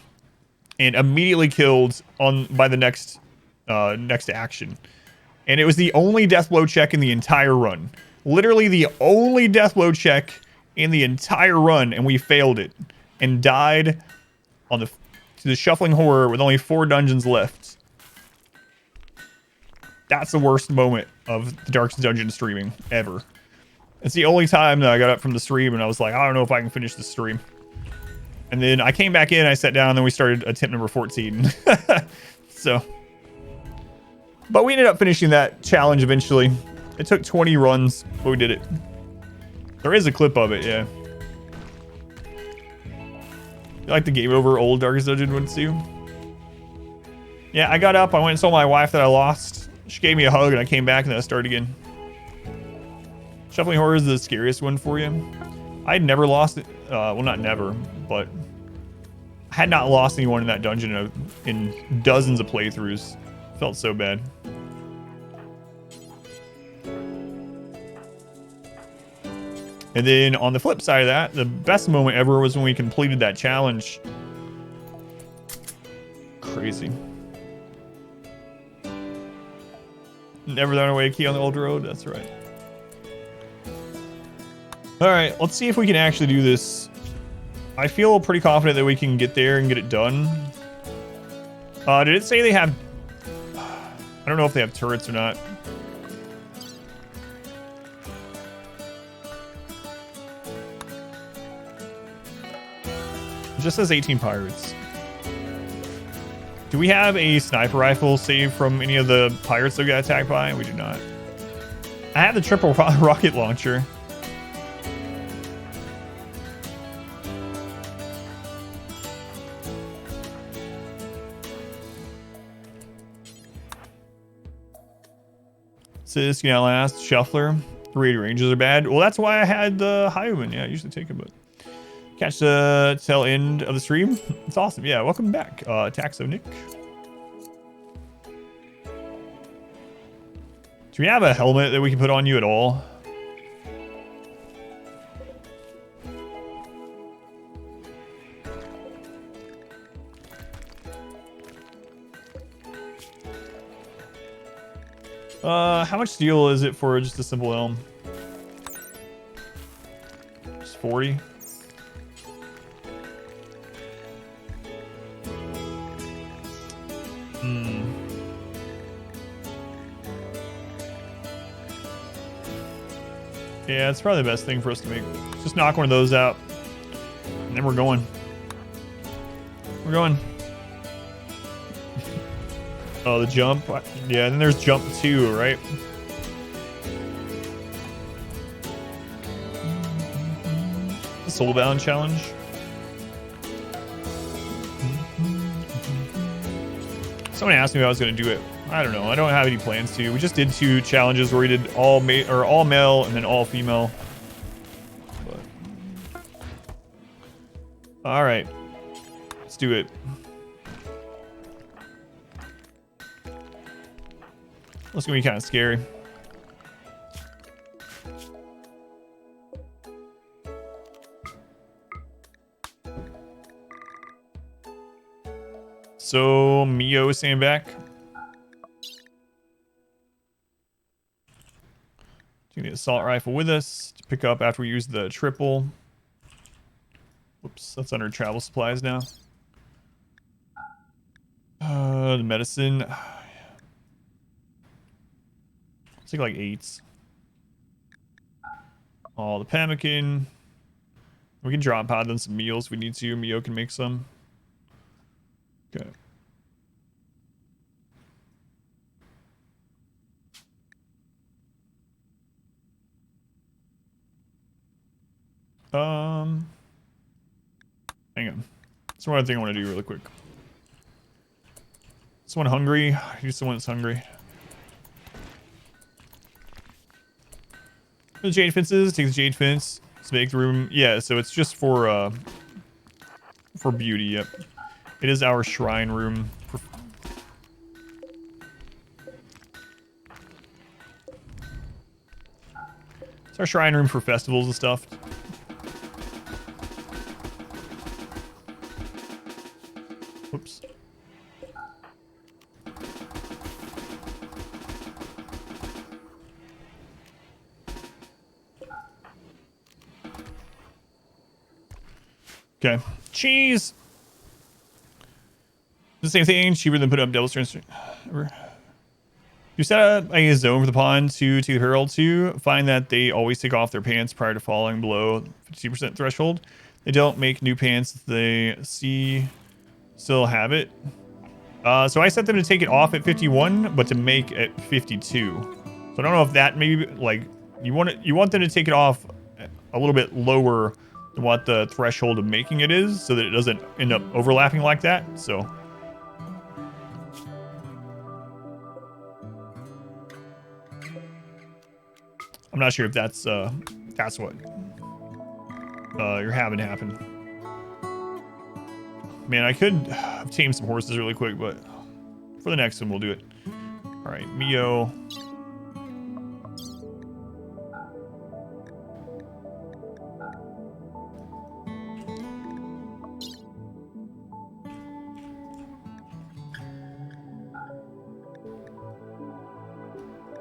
and immediately killed by the next action. And it was the only death blow check in the entire run. Literally the only death blow check in the entire run, and we failed it and died on to the Shuffling Horror with only 4 dungeons left. That's the worst moment of the Darkest Dungeon streaming ever. It's the only time that I got up from the stream and I was like, I don't know if I can finish the stream. And then I came back in, I sat down, and then we started attempt number 14. So, but we ended up finishing that challenge eventually. It took 20 runs, but we did it. There is a clip of it, yeah. You like the game over old Darkest Dungeon ones too? Yeah, I got up, I went and told my wife that I lost. She gave me a hug and I came back and then I started again. Shuffling Horror is the scariest one for you. I had never lost it. Well, not never, but I had not lost anyone in that dungeon in dozens of playthroughs. Felt so bad. And then on the flip side of that, the best moment ever was when we completed that challenge. Crazy. Never thrown away a key on the old road. That's right. All right, let's see if we can actually do this. I feel pretty confident that we can get there and get it done. Did it say they have... I don't know if they have turrets or not. It just says 18 pirates. Do we have a sniper rifle saved from any of the pirates that got attacked by? We do not. I have the triple rocket launcher. Sis, you know, last Shuffler. 3 ranges are bad. Well, that's why I had the Highwayman. Yeah, I usually take it, but catch the tail end of the stream. It's awesome. Yeah, welcome back, Taxo Nick. Do we have a helmet that we can put on you at all? How much steel is it for just a simple helm? Just 40. Yeah, it's probably the best thing for us to make. Just knock one of those out. And then we're going. We're going. Oh, the jump. Yeah, then there's jump 2, right? The Soulbound challenge. Someone asked me if I was going to do it. I don't know. I don't have any plans to. We just did 2 challenges where we did all male and then all female. But... all right, let's do it. It's gonna be kind of scary. So Mio is staying back. We need an assault rifle with us to pick up after we use the triple. Whoops, that's under travel supplies now. The medicine. Let's take like 8s. All the pemmican. We can drop pod on some meals if we need to. Mio can make some. Okay. Hang on. That's one thing I want to do really quick. Someone hungry? He's someone that's hungry. The jade fences. Take the jade fence. Let's make the room. Yeah, so it's just for beauty. Yep. It is our shrine room. It's our shrine room for festivals and stuff. Whoops. Okay. Cheese. The same thing. Cheaper than put up double strength. You set up a zone for the pawn to take the herald to find that they always take off their pants prior to falling below 50% threshold. They don't make new pants. They still have it. So I set them to take it off at 51, but to make at 52. So I don't know if that maybe like you want them to take it off a little bit lower than what the threshold of making it is, so that it doesn't end up overlapping like that. So. I'm not sure if that's what you're having happen. Man, I could tame some horses really quick, but for the next one, we'll do it. All right, Mio.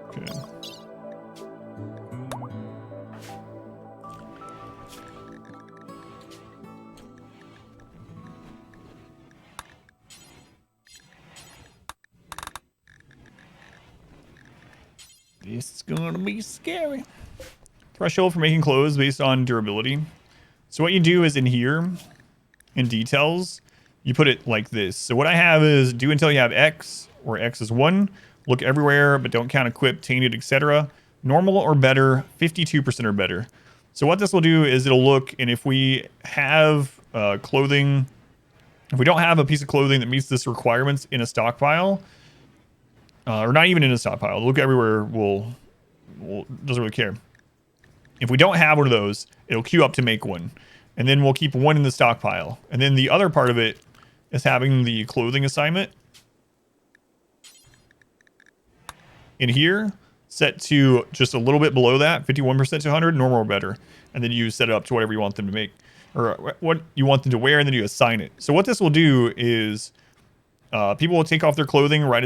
Okay. This is gonna be scary. Threshold for making clothes based on durability. So what you do is in here, in details, you put it like this. So what I have is do until you have X, or X is 1. Look everywhere, but don't count equipped, tainted, etc. Normal or better, 52% or better. So what this will do is it'll look, and if we have clothing, if we don't have a piece of clothing that meets this requirements in a stockpile, or not even in a stockpile, look everywhere will doesn't really care. If we don't have one of those, it'll queue up to make one, and then we'll keep one in the stockpile. And then the other part of it is having the clothing assignment in here set to just a little bit below that, 51% to 100, normal or better, and then you set it up to whatever you want them to make, or what you want them to wear, and then you assign it. So what this will do is people will take off their clothing right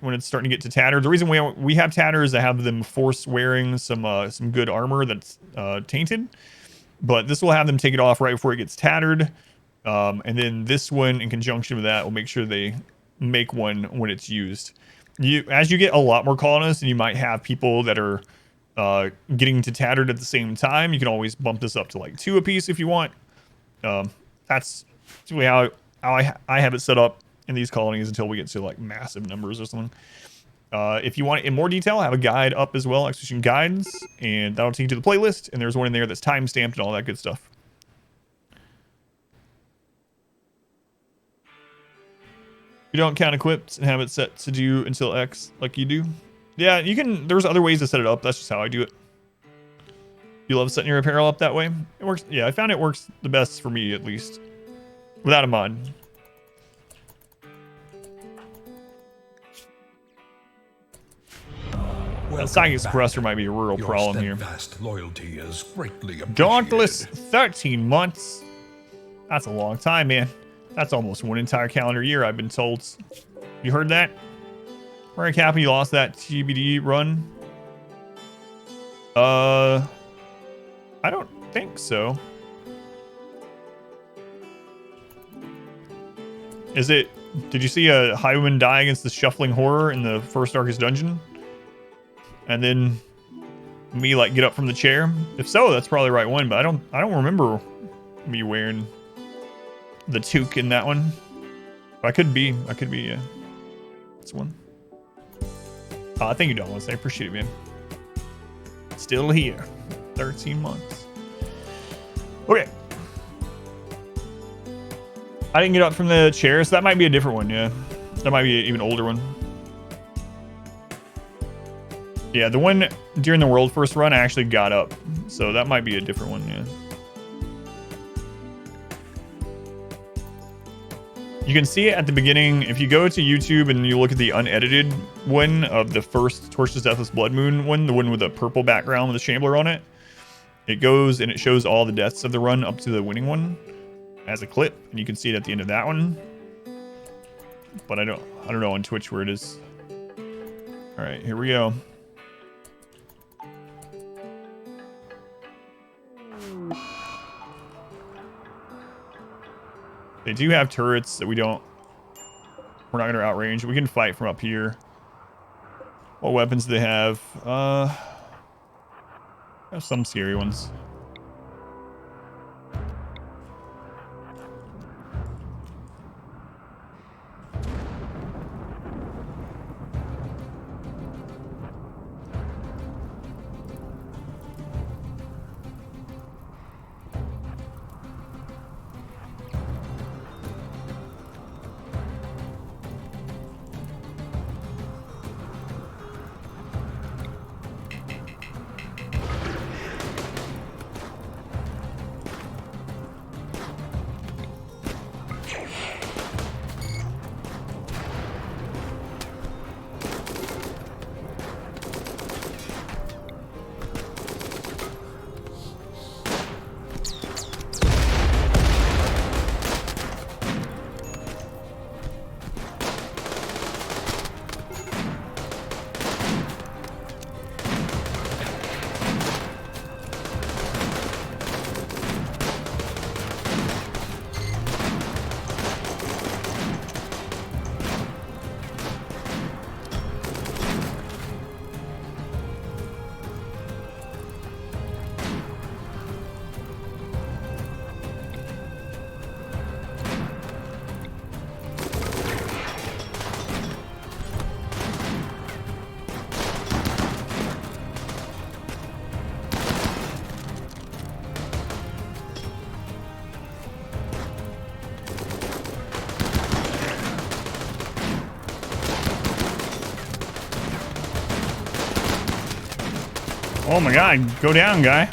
when it's starting to get to tatter. The reason we have tatter is to have them force wearing some good armor that's tainted, but this will have them take it off right before it gets tattered, and then this one in conjunction with that will make sure they make one when it's used. As you get a lot more colonists, and you might have people that are getting to tattered at the same time, you can always bump this up to like 2 apiece if you want. That's really how I have it set up in these colonies until we get to like massive numbers or something. If you want it in more detail, I have a guide up as well, execution guides, and that'll take you to the playlist, and there's one in there that's time stamped and all that good stuff. You don't count equipped and have it set to do until X like you do. Yeah, you can. There's other ways to set it up. That's just how I do it. You love setting your apparel up that way? It works. Yeah, I found it works the best for me, at least, without a mod. Well, Psychic Suppressor might be a real problem here. Loyalty is greatly appreciated. Dauntless, 13 months. That's a long time, man. That's almost one entire calendar year, I've been told. You heard that? Very happy you lost that TBD run. I don't think so. Is it Did you see a highwayman die against the shuffling horror in the first Darkest Dungeon? And then me like get up from the chair? If so, that's probably the right one, but I don't remember me wearing the toque in that one. But I could be, yeah. That's one. Thank you, Dollars. I appreciate it, man. Still here. 13 months. Okay. I didn't get up from the chair, so that might be a different one, yeah. That might be an even older one. Yeah, the one during the world first run, I actually got up. So that might be a different one, yeah. You can see it at the beginning. If you go to YouTube and you look at the unedited one of the first Torch's Deathless Blood Moon one, the one with the purple background with the Shambler on it, it goes and it shows all the deaths of the run up to the winning one as a clip, and you can see it at the end of that one. But I don't know on Twitch where it is. All right, here we go. They do have turrets that we're not going to outrange. We can fight from up here. What weapons do they have? Have some scary ones. Oh my god, go down, guy.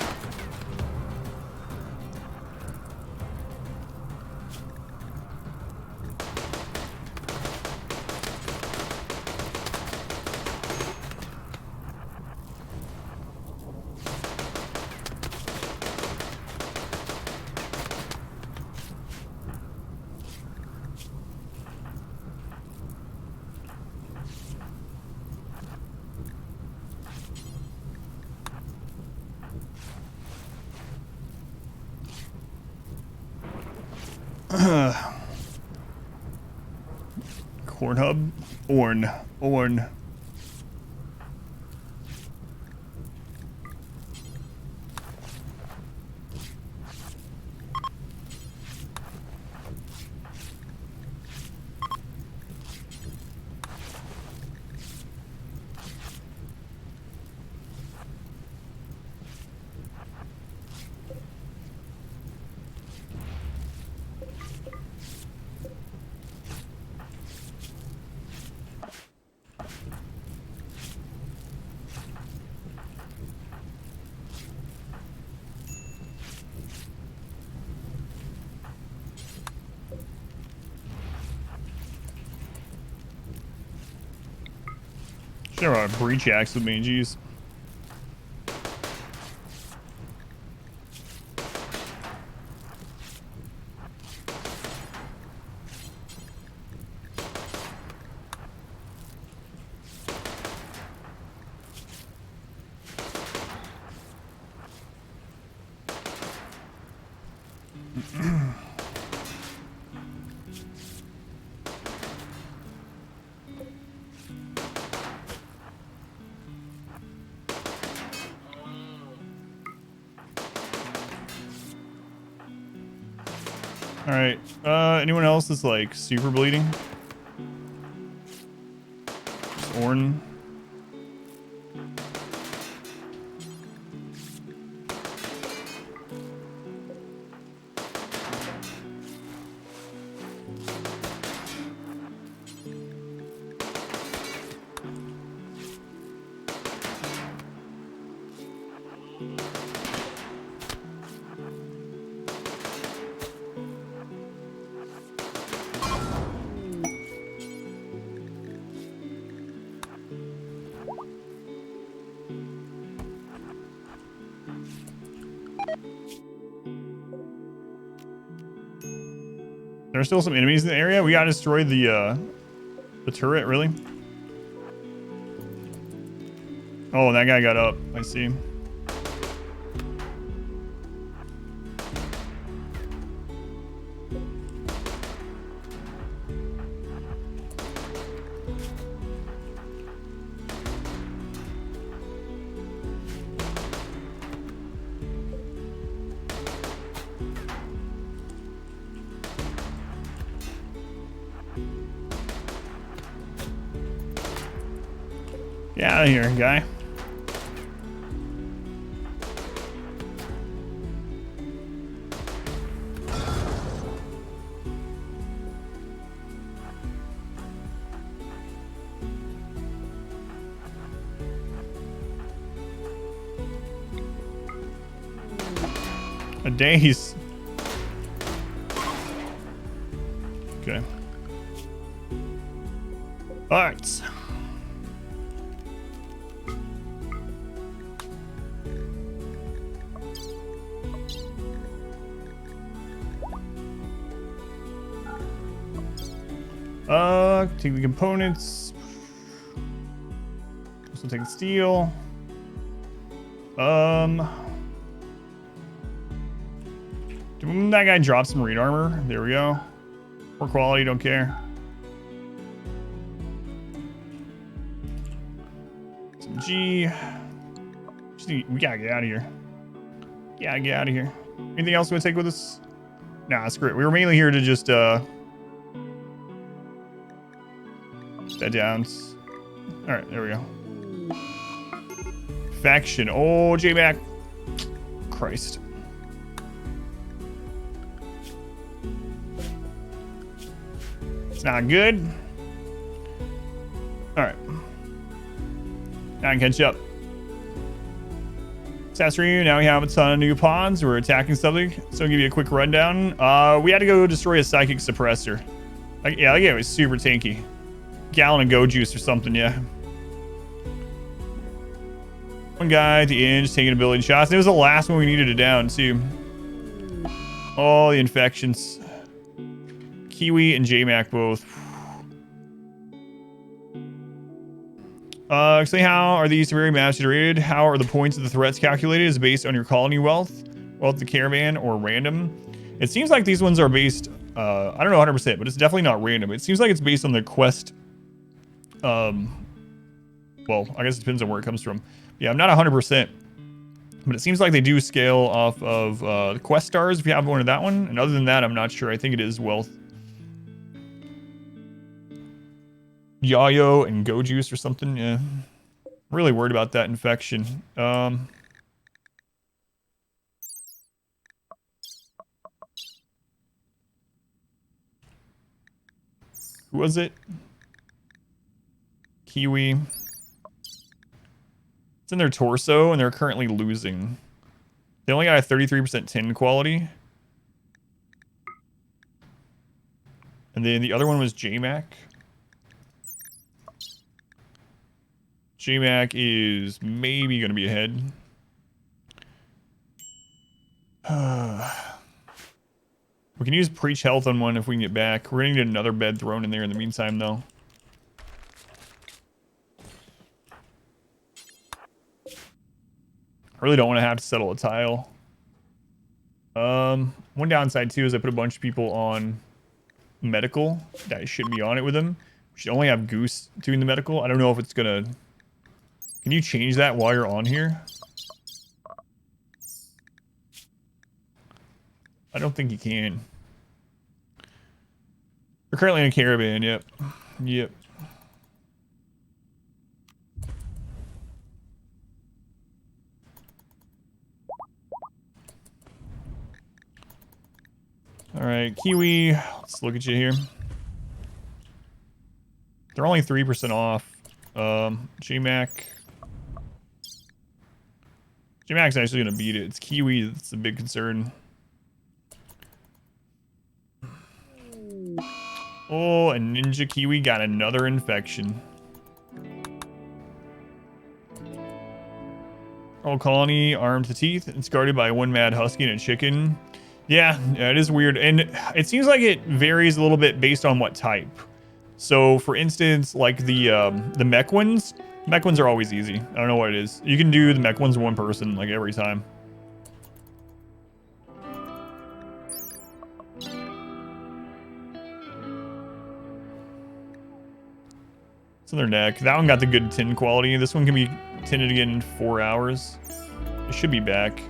Corn hub, Orn. There are breach axe with me, jeez. Alright. Anyone else that's like super bleeding? Just Orn. There's still some enemies in the area. We gotta destroy the turret, really. Oh, that guy got up. I see. Get out of here, guy. A daze. Okay. All right. Take the components. Also take the steel. Didn't that guy drop some raid armor? There we go. Poor quality, don't care. Some G. We gotta get out of here. Gotta get out of here. Anything else we want to take with us? Nah, screw it. We were mainly here to just dead downs. Alright, there we go. Faction. Oh, J-Mac. Christ. It's not good. Alright. Now I can catch up. Sassery, now we have a ton of new pods. We're attacking something. So I'll give you a quick rundown. We had to go destroy a psychic suppressor. Yeah, that guy was super tanky. Gallon of go juice or something, yeah. One guy at the end just taking a billion shots. It was the last one we needed to down, too. All the infections. Kiwi and J-Mac both. Explain how are these temporary maps generated? How are the points of the threats calculated? Is it based on your colony wealth, wealth of the caravan, or random? It seems like these ones are based, I don't know 100%, but it's definitely not random. It seems like it's based on the quest. Well, I guess it depends on where it comes from. Yeah, I'm not 100%, but it seems like they do scale off of the quest stars if you have one of that one. And other than that, I'm not sure. I think it is wealth. Yayo and Go Juice or something. Yeah. I'm really worried about that infection. Who was it? Kiwi. It's in their torso, and they're currently losing. They only got a 33% tin quality. And then the other one was J-Mac. J-Mac is maybe going to be ahead. We can use Preach Health on one if we can get back. We're going to need another bed thrown in there in the meantime, though. I really don't want to have to settle a tile. One downside, too, is I put a bunch of people on medical. That shouldn't be on it with them. We should only have Goose doing the medical. I don't know if it's going to... Can you change that while you're on here? I don't think you can. We're currently in a caravan, yep. Yep. Alright, Kiwi. Let's look at you here. They're only 3% off. JMac. JMac's actually gonna beat it. It's Kiwi that's the big concern. Oh, and Ninja Kiwi got another infection. Whole colony armed to teeth. It's guarded by one mad husky and a chicken. Yeah, it is weird. And it seems like it varies a little bit based on what type. So for instance, like the mech ones are always easy. I don't know what it is. You can do the mech ones one person like every time. It's in their neck. That one got the good tin quality. This one can be tinted again in 4 hours. It should be back.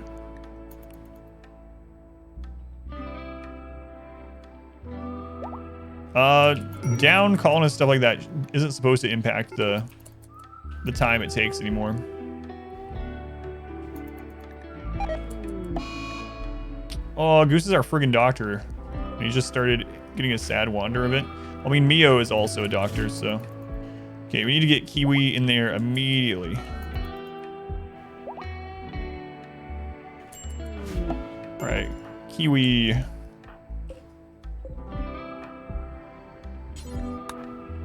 Down colonists, stuff like that isn't supposed to impact the time it takes anymore. Oh, Goose is our friggin' doctor. And he just started getting a sad wander of it. I mean, Mio is also a doctor, so. Okay, we need to get Kiwi in there immediately. Alright, Kiwi.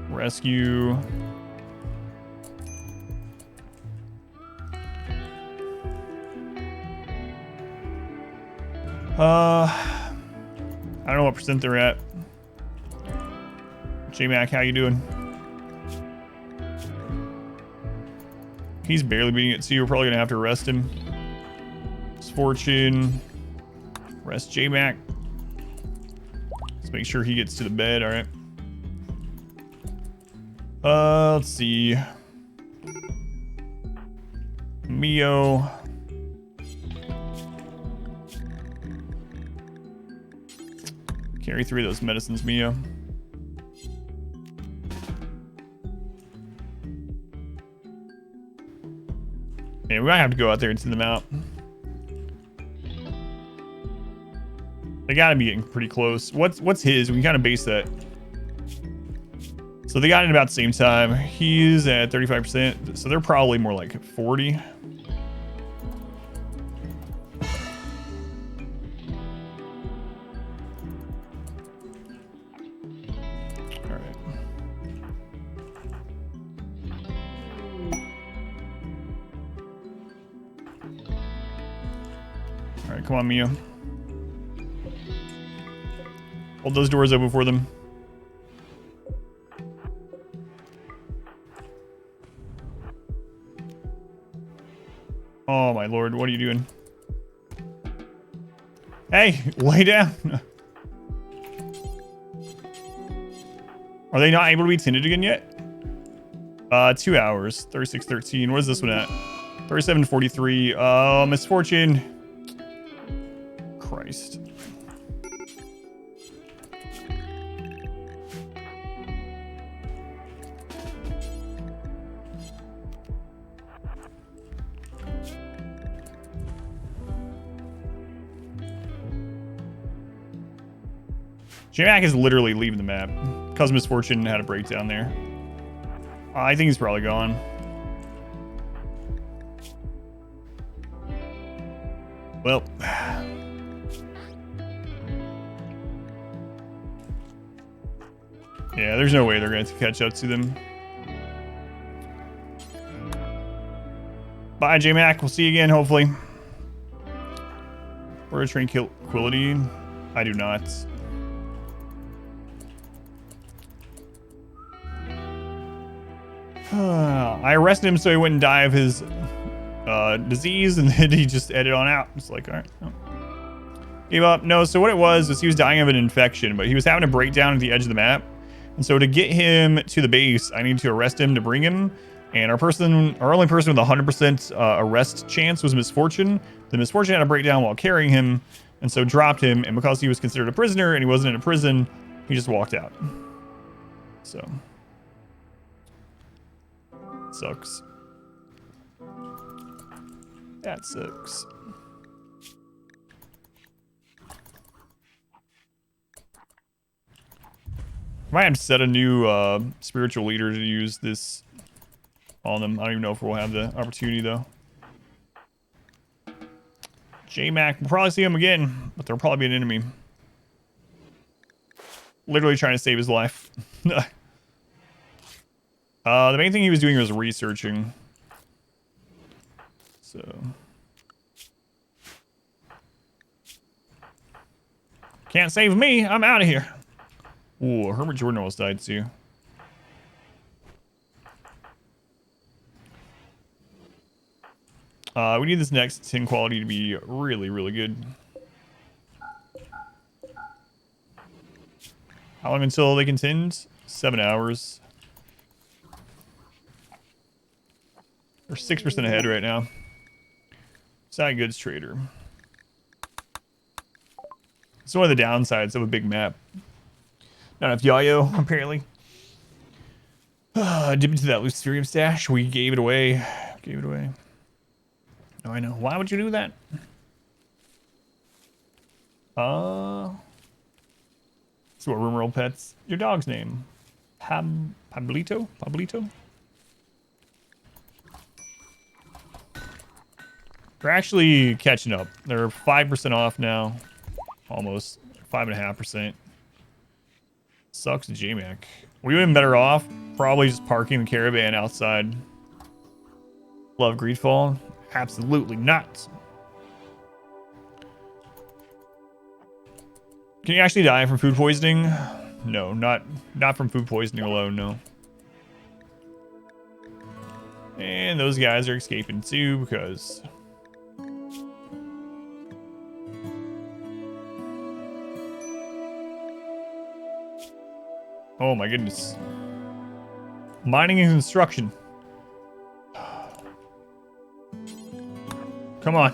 Rescue. I don't know what percent they're at. JMac, how you doing? He's barely beating it too. We're probably gonna have to arrest him. Misfortune. Arrest JMac. Let's make sure he gets to the bed, alright. Let's see. Mio. Carry 3 of those medicines, Mio. Yeah, we might have to go out there and send them out. They gotta be getting pretty close. What's his? We can kind of base that. So they got it about the same time. He's at 35%, so they're probably more like 40. Alright, come on, Mio. Hold those doors open for them. Oh my lord, what are you doing? Hey, lay down. Are they not able to be tinted again yet? 2 hours. 36:13. What is this one at? 37:43. Misfortune. Christ. JMac is literally leaving the map because Misfortune had a breakdown there. I think he's probably gone. Well. Yeah, there's no way they're going to catch up to them. Bye, JMac. We'll see you again, hopefully. Or a tranquility. I do not. I arrested him so he wouldn't die of his disease, and then he just edited on out. It's like, all right. Oh. Gave up. No, so what it was he was dying of an infection, but he was having a breakdown at the edge of the map. And so to get him to the base, I need to arrest him to bring him. And our only person with a 100% arrest chance was Misfortune. The Misfortune had a breakdown while carrying him, and so dropped him. And because he was considered a prisoner and he wasn't in a prison, he just walked out. So. Sucks. That sucks. Might have to set a new spiritual leader to use this on them. I don't even know if we'll have the opportunity though. J-Mac, we'll probably see him again, but there'll probably be an enemy. Literally trying to save his life. The main thing he was doing was researching. So. Can't save me, I'm out of here. Ooh, Herbert Jordan almost died too. We need this next 10 quality to be really, really good. How long until they contend? 7 hours. We're 6% ahead right now. Side goods trader. It's one of the downsides of a big map. Not enough Yayo, apparently. Dip into that Lucerium stash. We gave it away. Gave it away. Oh, I know. Why would you do that? So what RimWorld pets? Your dog's name? Pablito? Pablito? We're actually catching up. They're 5% off now. Almost 5.5%. Sucks, J-Mac. We would have been better off probably just parking the caravan outside. Love Greedfall? Absolutely not. Can you actually die from food poisoning? No, not from food poisoning alone, no. And those guys are escaping too because... Oh my goodness. Mining and construction. Come on.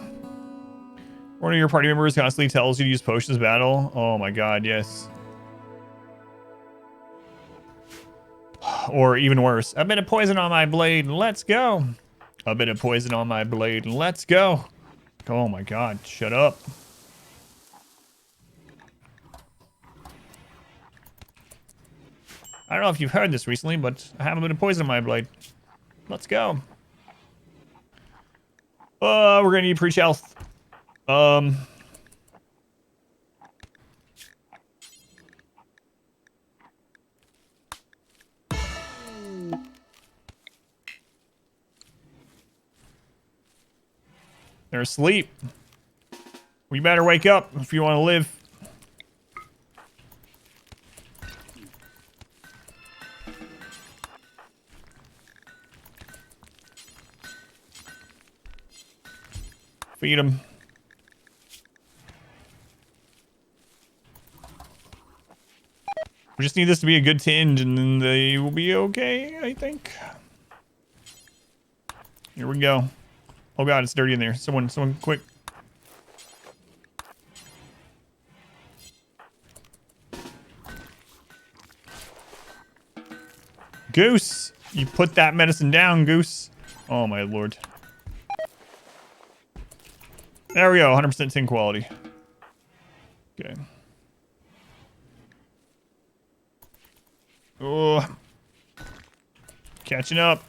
One of your party members constantly tells you to use potions battle. Oh my god, yes. Or even worse, a bit of poison on my blade, let's go. A bit of poison on my blade, let's go. Oh my god, shut up. I don't know if you've heard this recently, but I have a bit of poison on my blade. Let's go. We're gonna need preach health. They're asleep. We better wake up if you want to live. Feed them. We just need this to be a good tinge and then they will be okay, I think. Here we go. Oh god, it's dirty in there. Someone quick. Goose! You put that medicine down, Goose. Oh my lord. There we go, 100% tin quality. Okay. Oh. Catching up.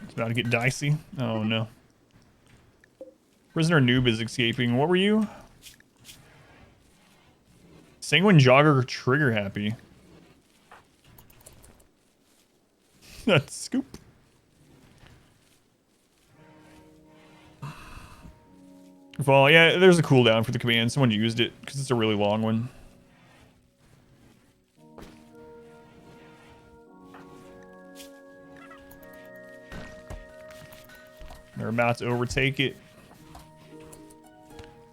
It's about to get dicey. Oh no. Prisoner Noob is escaping. What were you? Sanguine Jogger trigger happy. That's scoop. Well, yeah, there's a cooldown for the command. Someone used it because it's a really long one. They're about to overtake it.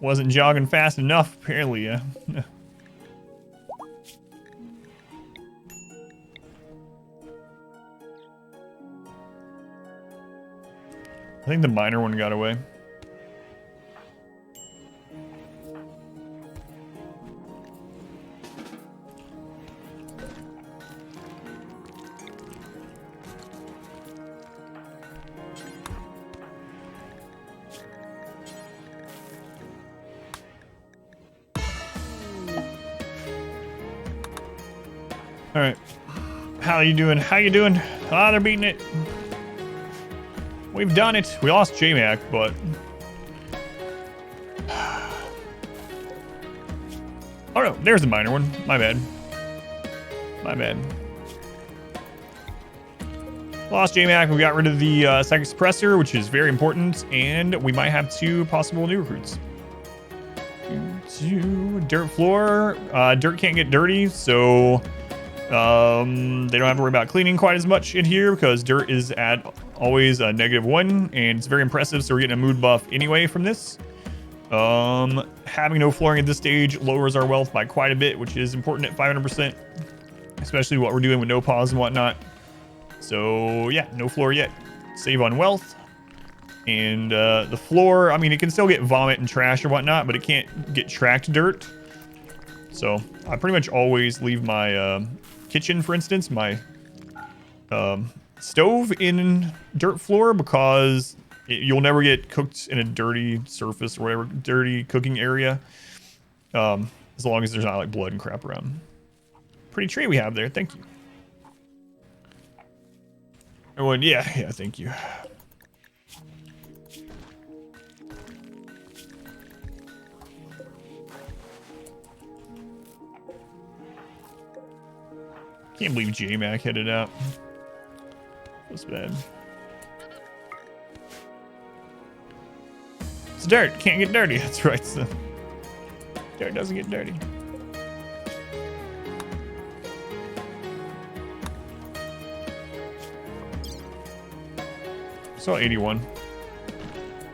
Wasn't jogging fast enough, apparently, yeah. I think the minor one got away. All right. How you doing? How you doing? Ah, they're beating it. We've done it. We lost JMac, but... Oh no, there's the minor one. My bad. My bad. Lost JMac. We got rid of the second suppressor, which is very important, and we might have 2 possible new recruits. Dirt floor. Dirt can't get dirty, so they don't have to worry about cleaning quite as much in here because dirt is at always a -1, and it's very impressive. So we're getting a mood buff anyway from this. Having no flooring at this stage lowers our wealth by quite a bit, which is important at 500%, especially what we're doing with no pause and whatnot. So yeah, no floor yet. Save on wealth. And the floor, I mean, it can still get vomit and trash or whatnot, but it can't get tracked dirt. So I pretty much always leave my kitchen, for instance, my stove in dirt floor because you'll never get cooked in a dirty surface or whatever, dirty cooking area, as long as there's not like blood and crap around. Pretty tree we have there. Thank you. Everyone, yeah, thank you. Can't believe JMac headed out. That's bad. It's dirt. Can't get dirty. That's right. So dirt doesn't get dirty. So 81.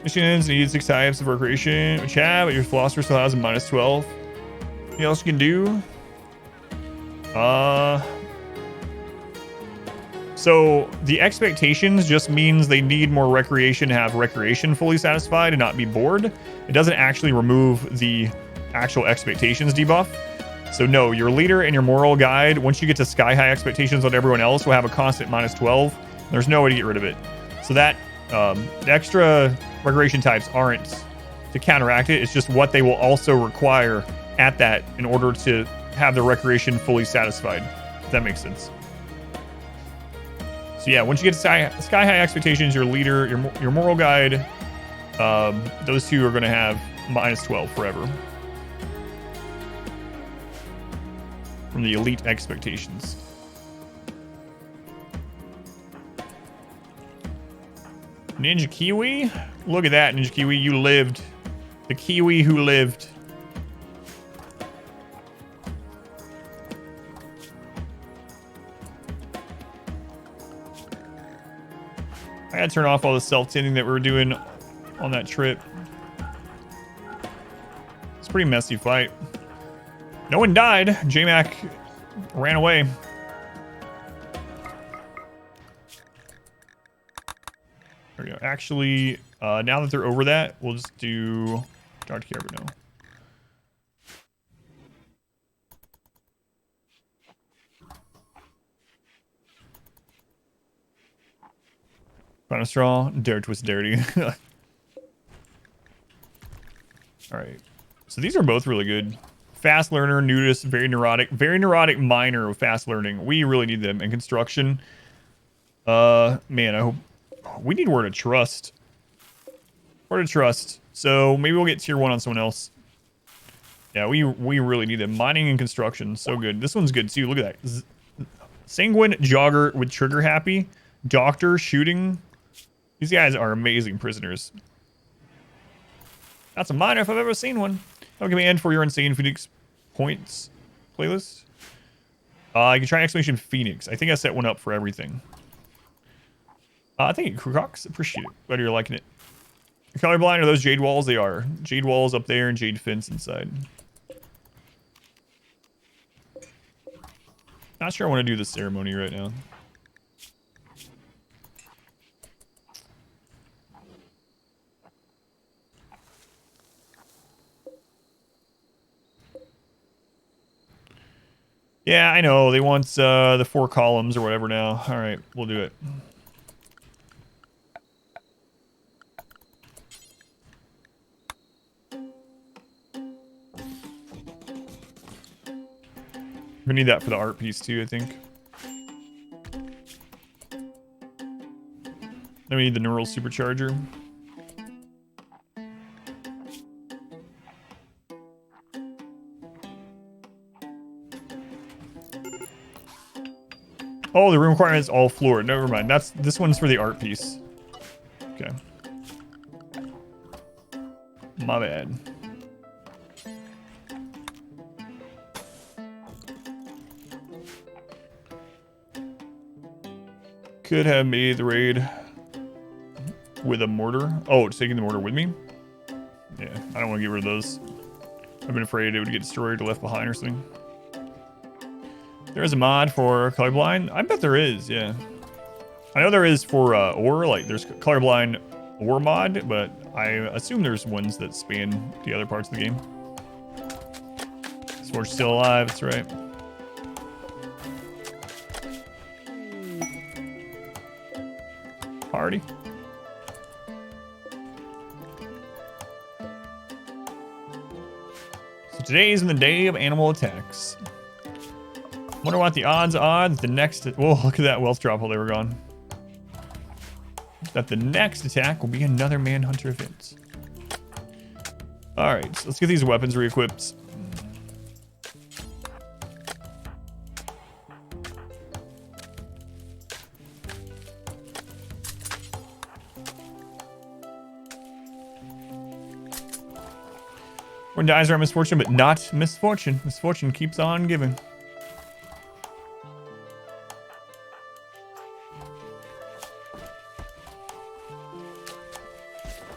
Missions need 6 types of recreation. Which have, but your philosopher still has a -12. Anything else you can do? So the expectations just means they need more recreation to have recreation fully satisfied and not be bored. It doesn't actually remove the actual expectations debuff. So no, your leader and your moral guide, once you get to sky high expectations on everyone else, will have a constant -12. There's no way to get rid of it. So that the extra recreation types aren't to counteract it. It's just what they will also require at that in order to have the recreation fully satisfied. If that makes sense. So yeah, once you get to sky high expectations, your leader, your moral guide, those 2 are going to have -12 forever from the elite expectations. Ninja Kiwi, look at that, Ninja Kiwi, you lived. The Kiwi who lived. I gotta turn off all the self-tinting that we were doing on that trip. It's a pretty messy fight. No one died. JMac ran away. There we go. Actually, now that they're over that, we'll just do Dark Carabino. Final straw, dirt was dirty. All right. So these are both really good. Fast learner, nudist, very neurotic minor with fast learning. We really need them in construction. Man, I hope we need word of trust. Word of trust. So maybe we'll get tier 1 on someone else. Yeah, we really need them. Mining and construction, so good. This one's good too. Look at that. Sanguine jogger with trigger happy. Doctor shooting. These guys are amazing prisoners. That's a minor if I've ever seen one. No command for your Insane Phoenix points playlist. You can try exclamation Phoenix. I think I set one up for everything. I think Krukox, appreciate it. Glad you're liking it. Colorblind, are those jade walls? They are. Jade walls up there and jade fence inside. Not sure I want to do the ceremony right now. Yeah, I know. They want the 4 columns or whatever now. All right, we'll do it. We need that for the art piece too, I think. Then we need the neural supercharger. Oh, the room requirement is all floor. Never mind. This one's for the art piece. Okay. My bad. Could have made the raid with a mortar. Oh, it's taking the mortar with me? Yeah, I don't want to get rid of those. I've been afraid it would get destroyed or left behind or something. There is a mod for colorblind. I bet there is, yeah. I know there is for ore, like there's colorblind ore mod, but I assume there's ones that span the other parts of the game. Sforge's still alive, that's right. Party. So today's the day of animal attacks. Wonder what the odds are that the next... Whoa, look at that wealth drop while they were gone. That the next attack will be another Manhunter event. Alright, so let's get these weapons re-equipped. One dies around misfortune, but not misfortune. Misfortune keeps on giving.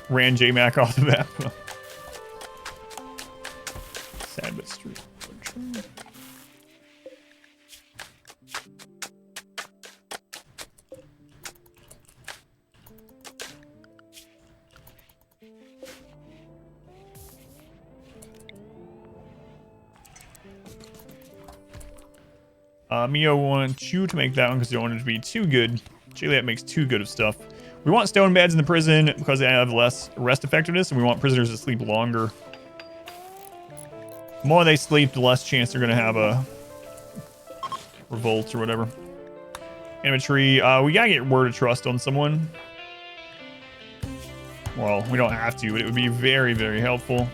Ran J-Mac off the map. Sad but true. Mio wants you to make that one because they don't want it to be too good. Juliet makes too good of stuff. We want stone beds in the prison because they have less rest effectiveness, and we want prisoners to sleep longer. The more they sleep, the less chance they're going to have a revolt or whatever. Animatry, we got to get word of trust on someone. Well, we don't have to, but it would be very, very helpful.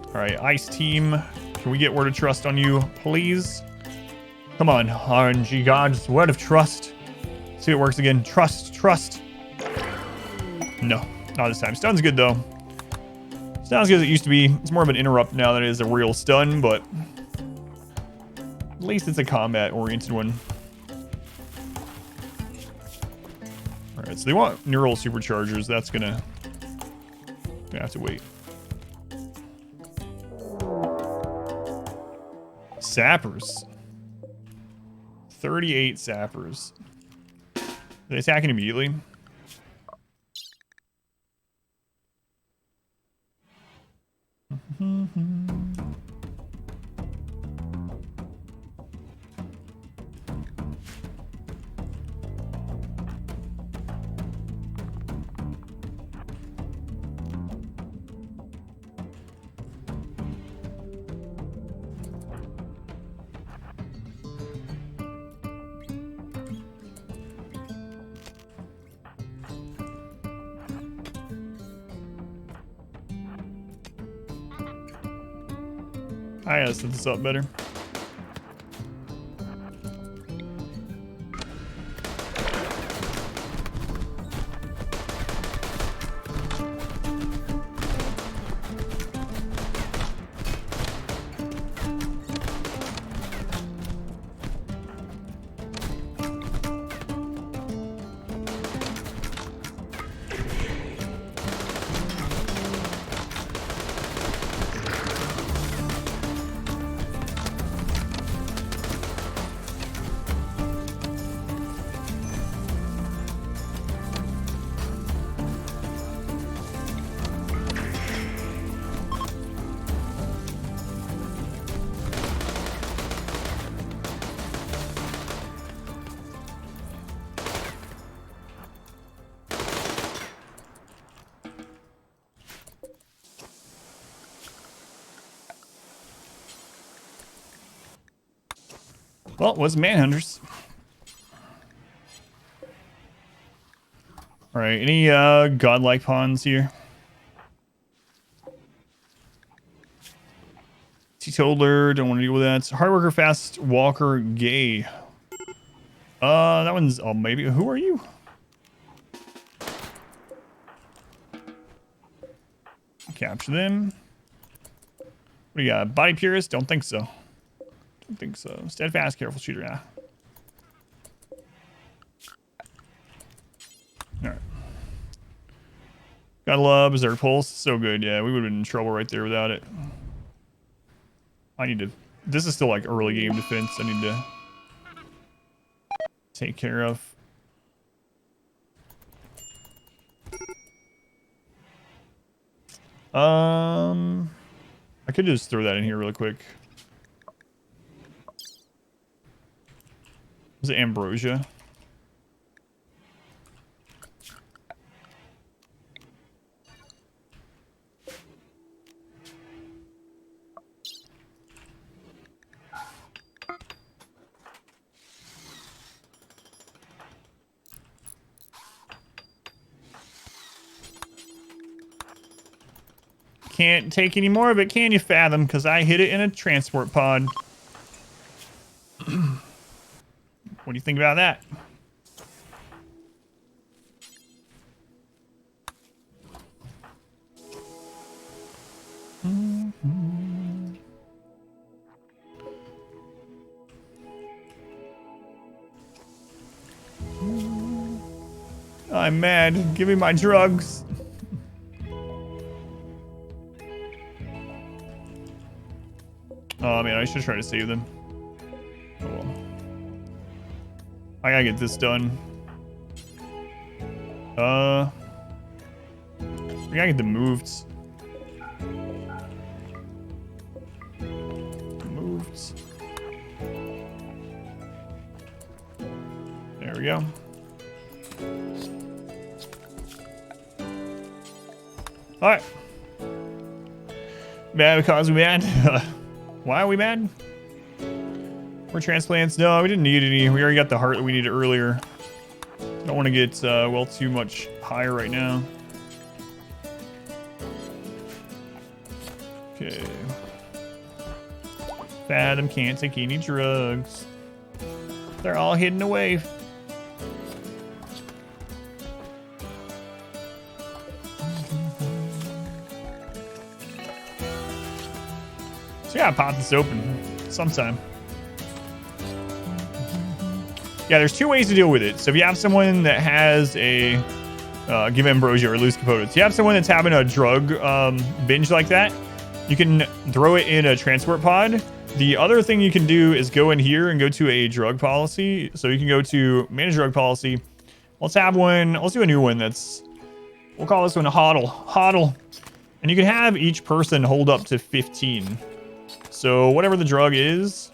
Alright, Ice Team, can we get word of trust on you, please? Come on, RNG gods, word of trust. See if it works again. Trust, trust. No, not this time. Stun's good, though. It's not as good as it used to be. It's more of an interrupt now than it is a real stun, but at least it's a combat-oriented one. Alright, so they want neural superchargers. That's gonna have to wait. Sappers. 38 sappers. They're attacking immediately. I gotta set this up better. Well, it was Manhunters. All right, any godlike pawns here? Teetotaler, don't want to deal with that. Hard worker, fast walker, gay. That one's, oh, maybe. Who are you? Capture them. What do you got? Body purist? Don't think so. Don't think so. Steadfast, careful shooter. Yeah. All right. Gotta love Berserk Pulse. So good. Yeah, we would have been in trouble right there without it. I need to... This is still like early game defense. I need to take care of. I could just throw that in here really quick. Is it ambrosia? Can't take any more of it, can you, Fathom? Because I hit it in a transport pod. What do you think about that? I'm mad. Give me my drugs. Oh man, I should try to save them. Oh well. I gotta get this done. We gotta get them moved. Moved. There we go. Alright. Mad because we mad. Why are we mad? More transplants? No, we didn't need any. We already got the heart that we needed earlier. Don't want to get, well, too much higher right now. Okay. Fathom can't take any drugs. They're all hidden away. So yeah, pop this open sometime. Yeah, there's two ways to deal with it. So if you have someone that has a give ambrosia or loose components, you have someone that's having a drug binge like that, you can throw it in a transport pod. The other thing you can do is go in here and go to a drug policy. So you can go to manage drug policy. Let's have one. Let's do a new one. We'll call this one a hodl. And you can have each person hold up to 15. So whatever the drug is,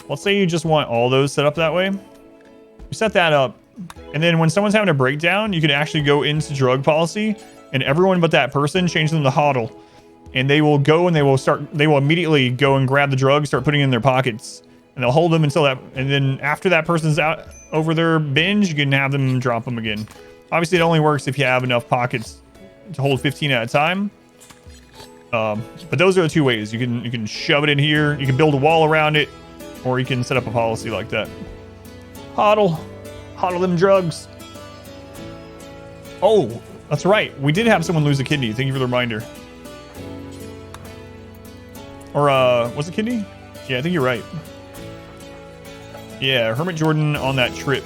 let's say you just want all those set up that way. You set that up, and then when someone's having a breakdown, you can actually go into drug policy, and everyone but that person change them to hodl. And they will go and they will immediately go and grab the drug, start putting it in their pockets, and they'll hold them until that, and then after that person's out over their binge, you can have them drop them again. Obviously, it only works if you have enough pockets to hold 15 at a time. But those are the two ways. You can shove it in here, you can build a wall around it, or you can set up a policy like that. Hodl them drugs. Oh, that's right. We did have someone lose a kidney. Thank you for the reminder. Or, was it kidney? Yeah, I think you're right. Yeah, Hermit Jordan on that trip.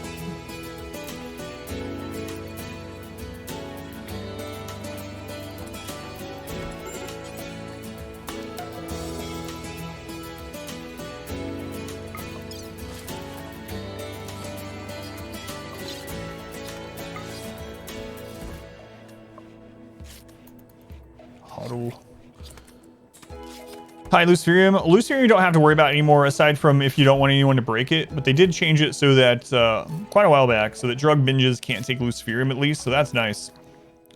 Hi, Luciferium. Luciferium you don't have to worry about anymore, aside from if you don't want anyone to break it. But they did change it so that, quite a while back, so that drug binges can't take Luciferium at least, so that's nice.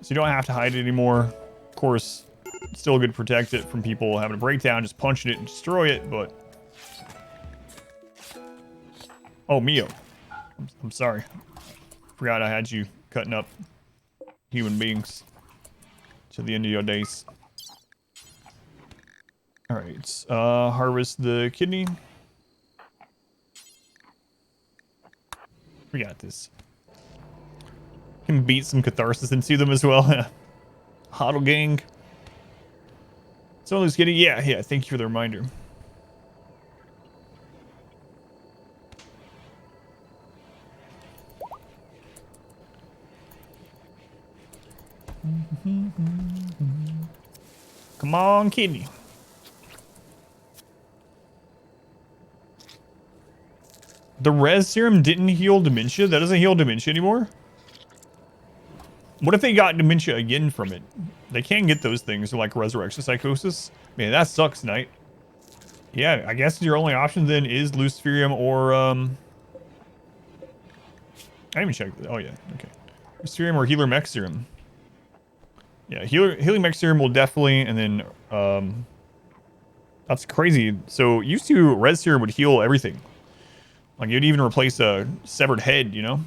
So you don't have to hide it anymore. Of course, it's still good to protect it from people having a breakdown, just punching it and destroy it, but... Oh, Mio. I'm sorry. Forgot I had you cutting up human beings to the end of your days. All right. Harvest the kidney. We got this. Can beat some catharsis into them as well. Hodl gang. Someone who's getting, yeah, thank you for the reminder. Come on, kidney. The res serum didn't heal dementia? That doesn't heal dementia anymore? What if they got dementia again from it? They can get those things, like resurrection psychosis. Man, that sucks, Knight. Yeah, I guess your only option then is Luciferium or, I didn't even check. Oh, yeah, okay. Luciferium or Healer Mech Serum. Yeah, Healing Mech Serum will definitely, and then, that's crazy. So, used to, Res Serum would heal everything. Like, you'd even replace a severed head, you know?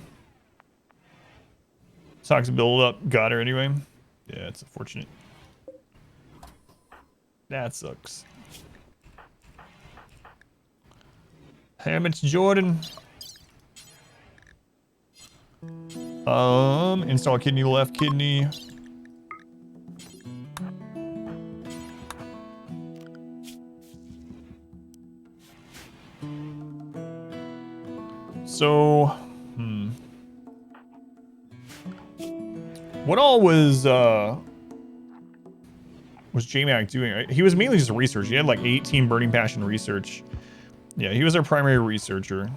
Toxic build-up got her anyway. Yeah, it's unfortunate. That sucks. Hammett Jordan. Install kidney left kidney. So, what all was J-Mac doing? He was mainly just research. He had like 18 Burning Passion research. Yeah, he was our primary researcher.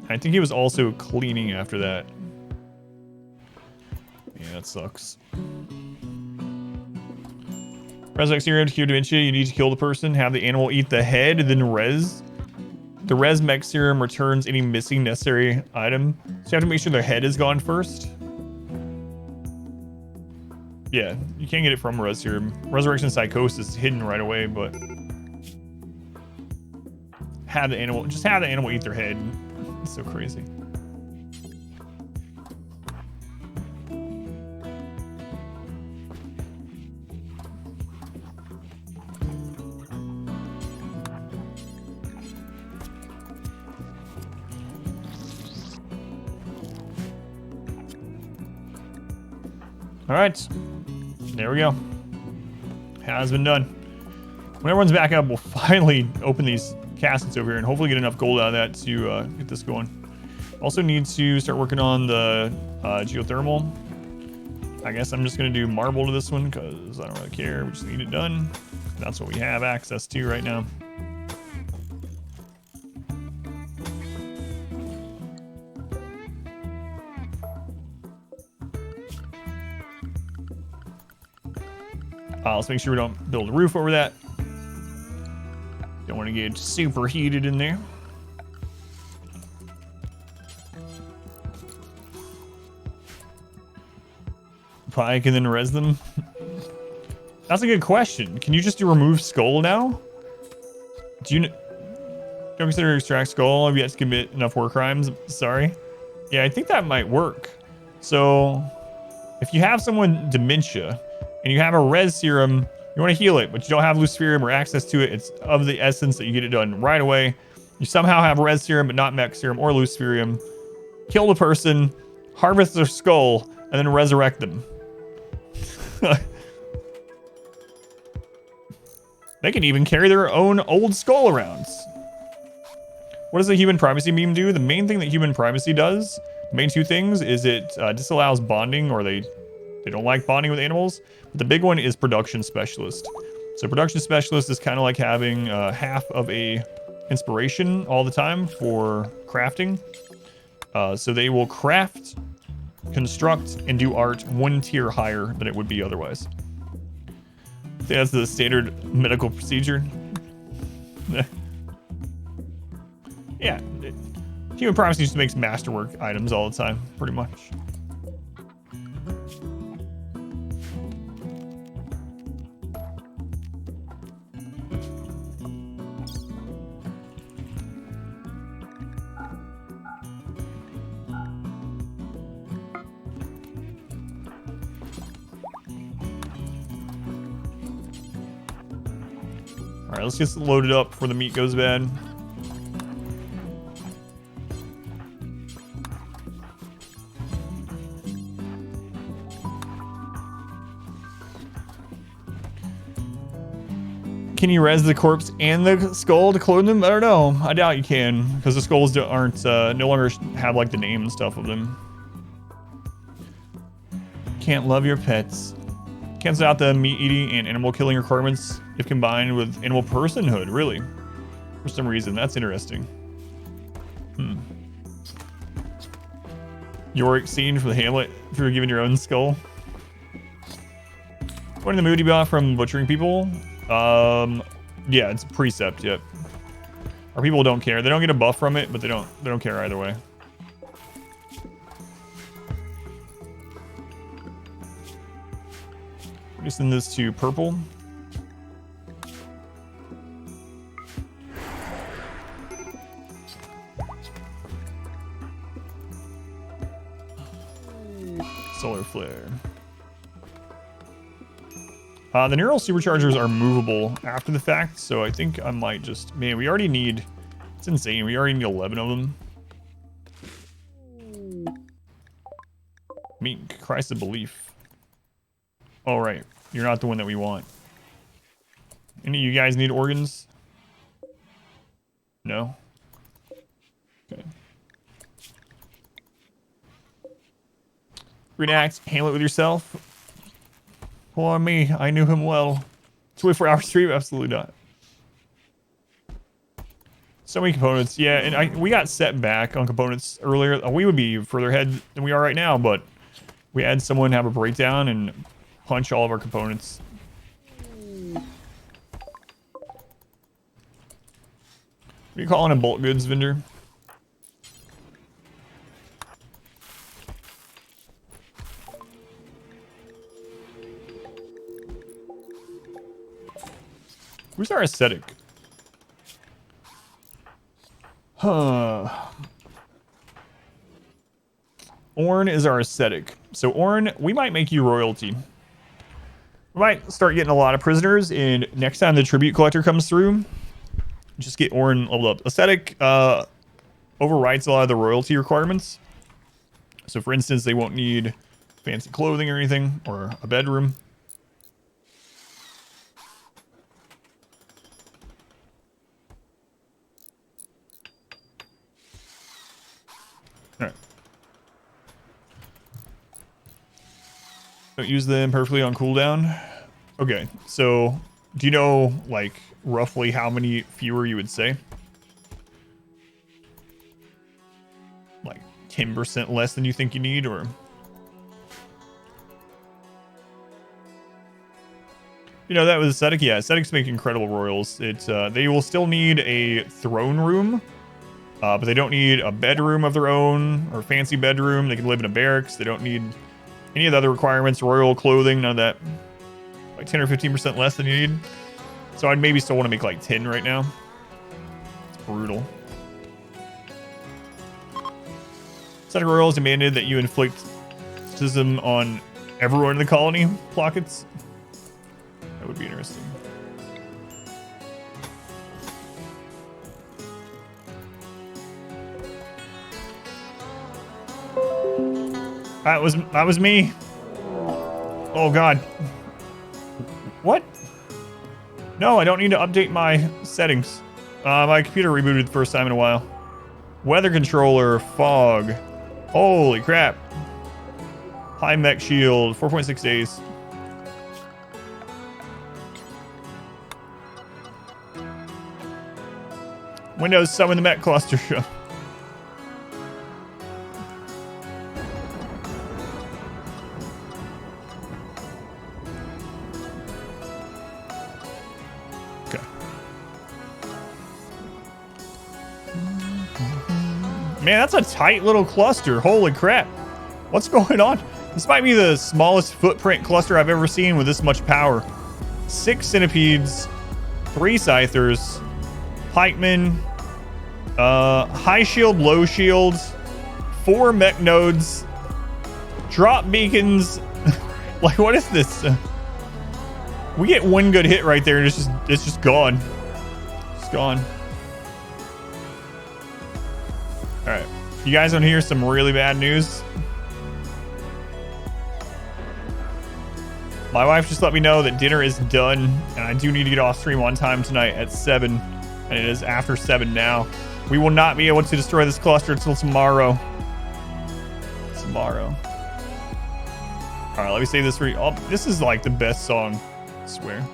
I think he was also cleaning after that. Yeah, that sucks. Resurrect serum to cure dementia. You need to kill the person, have the animal eat the head, then res. The res mech serum returns any missing necessary item. So you have to make sure their head is gone first. Yeah, you can't get it from res serum. Resurrection psychosis is hidden right away, but have the animal eat their head. It's so crazy. All right, there we go. Has been done. When everyone's back up, we'll finally open these caskets over here and hopefully get enough gold out of that to get this going. Also need to start working on the geothermal. I guess I'm just gonna do marble to this one because I don't really care. We just need it done. That's what we have access to right now. Let's make sure we don't build a roof over that. Don't want to get super heated in there. Probably can then res them. That's a good question. Can you just do remove skull now? Don't consider extract skull if you have to commit enough war crimes. Sorry. Yeah, I think that might work. So if you have someone dementia and you have a res serum, you want to heal it, but you don't have Luciferium or access to it. It's of the essence that you get it done right away. You somehow have res serum, but not mech serum or Luciferium. Kill the person, harvest their skull, and then resurrect them. They can even carry their own old skull around. What does the human primacy meme do? The main thing that human primacy does, the main two things, is it disallows bonding, or they don't like bonding with animals. But the big one is production specialist. So production specialist is kind of like having half of a inspiration all the time for crafting. So they will craft, construct, and do art one tier higher than it would be otherwise. I think that's the standard medical procedure. Yeah, human primacy just makes masterwork items all the time, pretty much. All right, let's get loaded up before the meat goes bad. Can you res the corpse and the skull to clone them? I don't know. I doubt you can, because the skulls aren't no longer have like the name and stuff of them. Can't love your pets. Cancel out the meat eating and animal killing requirements if combined with animal personhood. Really? For some reason, that's interesting. Yorick scene for the Hamlet for giving your own skull. What in the mood you bought from butchering people? Yeah, it's a precept. Yep. Our people don't care. They don't get a buff from it, but they don't care either way. Reducing this to purple. Solar flare. The neural superchargers are movable after the fact, so I think I might just... Man, we already need... It's insane. We already need 11 of them. Meek, Christ of Belief. Oh, right. You're not the one that we want. Any of you guys need organs? No? Okay. Reenact, handle it with yourself. Pull on me. I knew him well. 24-hour stream? Absolutely not. So many components. Yeah, and we got set back on components earlier. We would be further ahead than we are right now, but we had someone have a breakdown and punch all of our components. What are you calling a bulk goods vendor? Who's our aesthetic? Huh. Orn is our aesthetic. So Orn, we might make you royalty. We might start getting a lot of prisoners, and next time the tribute collector comes through, just get Orn leveled up. Aesthetic overwrites a lot of the royalty requirements. So for instance, they won't need fancy clothing or anything, or a bedroom. All right. Don't use them perfectly on cooldown. Okay, so do you know like roughly how many fewer you would say? Like 10% less than you think you need, or? You know, that was aesthetic. Yeah, aesthetics make incredible royals. It's they will still need a throne room, but they don't need a bedroom of their own or fancy bedroom. They can live in a barracks. They don't need any of the other requirements, royal clothing, none of that. Like 10 or 15% less than you need. So I'd maybe still want to make like 10 right now. It's brutal. Aesthetic royals demanded that you inflict racism on everyone in the colony. Plockets. That would be interesting. That was me. Oh god. What? No, I don't need to update my settings. My computer rebooted the first time in a while. Weather controller, fog. Holy crap. High mech shield, 4.6 days. Windows summon the mech cluster. Okay. Man, that's a tight little cluster. Holy crap. What's going on? This might be the smallest footprint cluster I've ever seen with this much power. 6 centipedes, 3 scythers, pikemen, high shield, low shields, 4 mech nodes, drop beacons. Like, what is this? We get one good hit right there and it's just gone. It's gone. All right. You guys want to hear some really bad news? My wife just let me know that dinner is done, and I do need to get off stream on time tonight at 7, and it is after 7 now. We will not be able to destroy this cluster until tomorrow. Tomorrow. All right, let me say this for you. Oh, this is like the best song, I swear.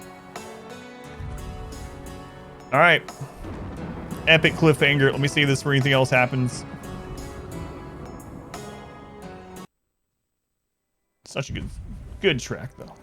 All right. Epic cliffhanger. Let me see this for anything else happens. Such a good track, though.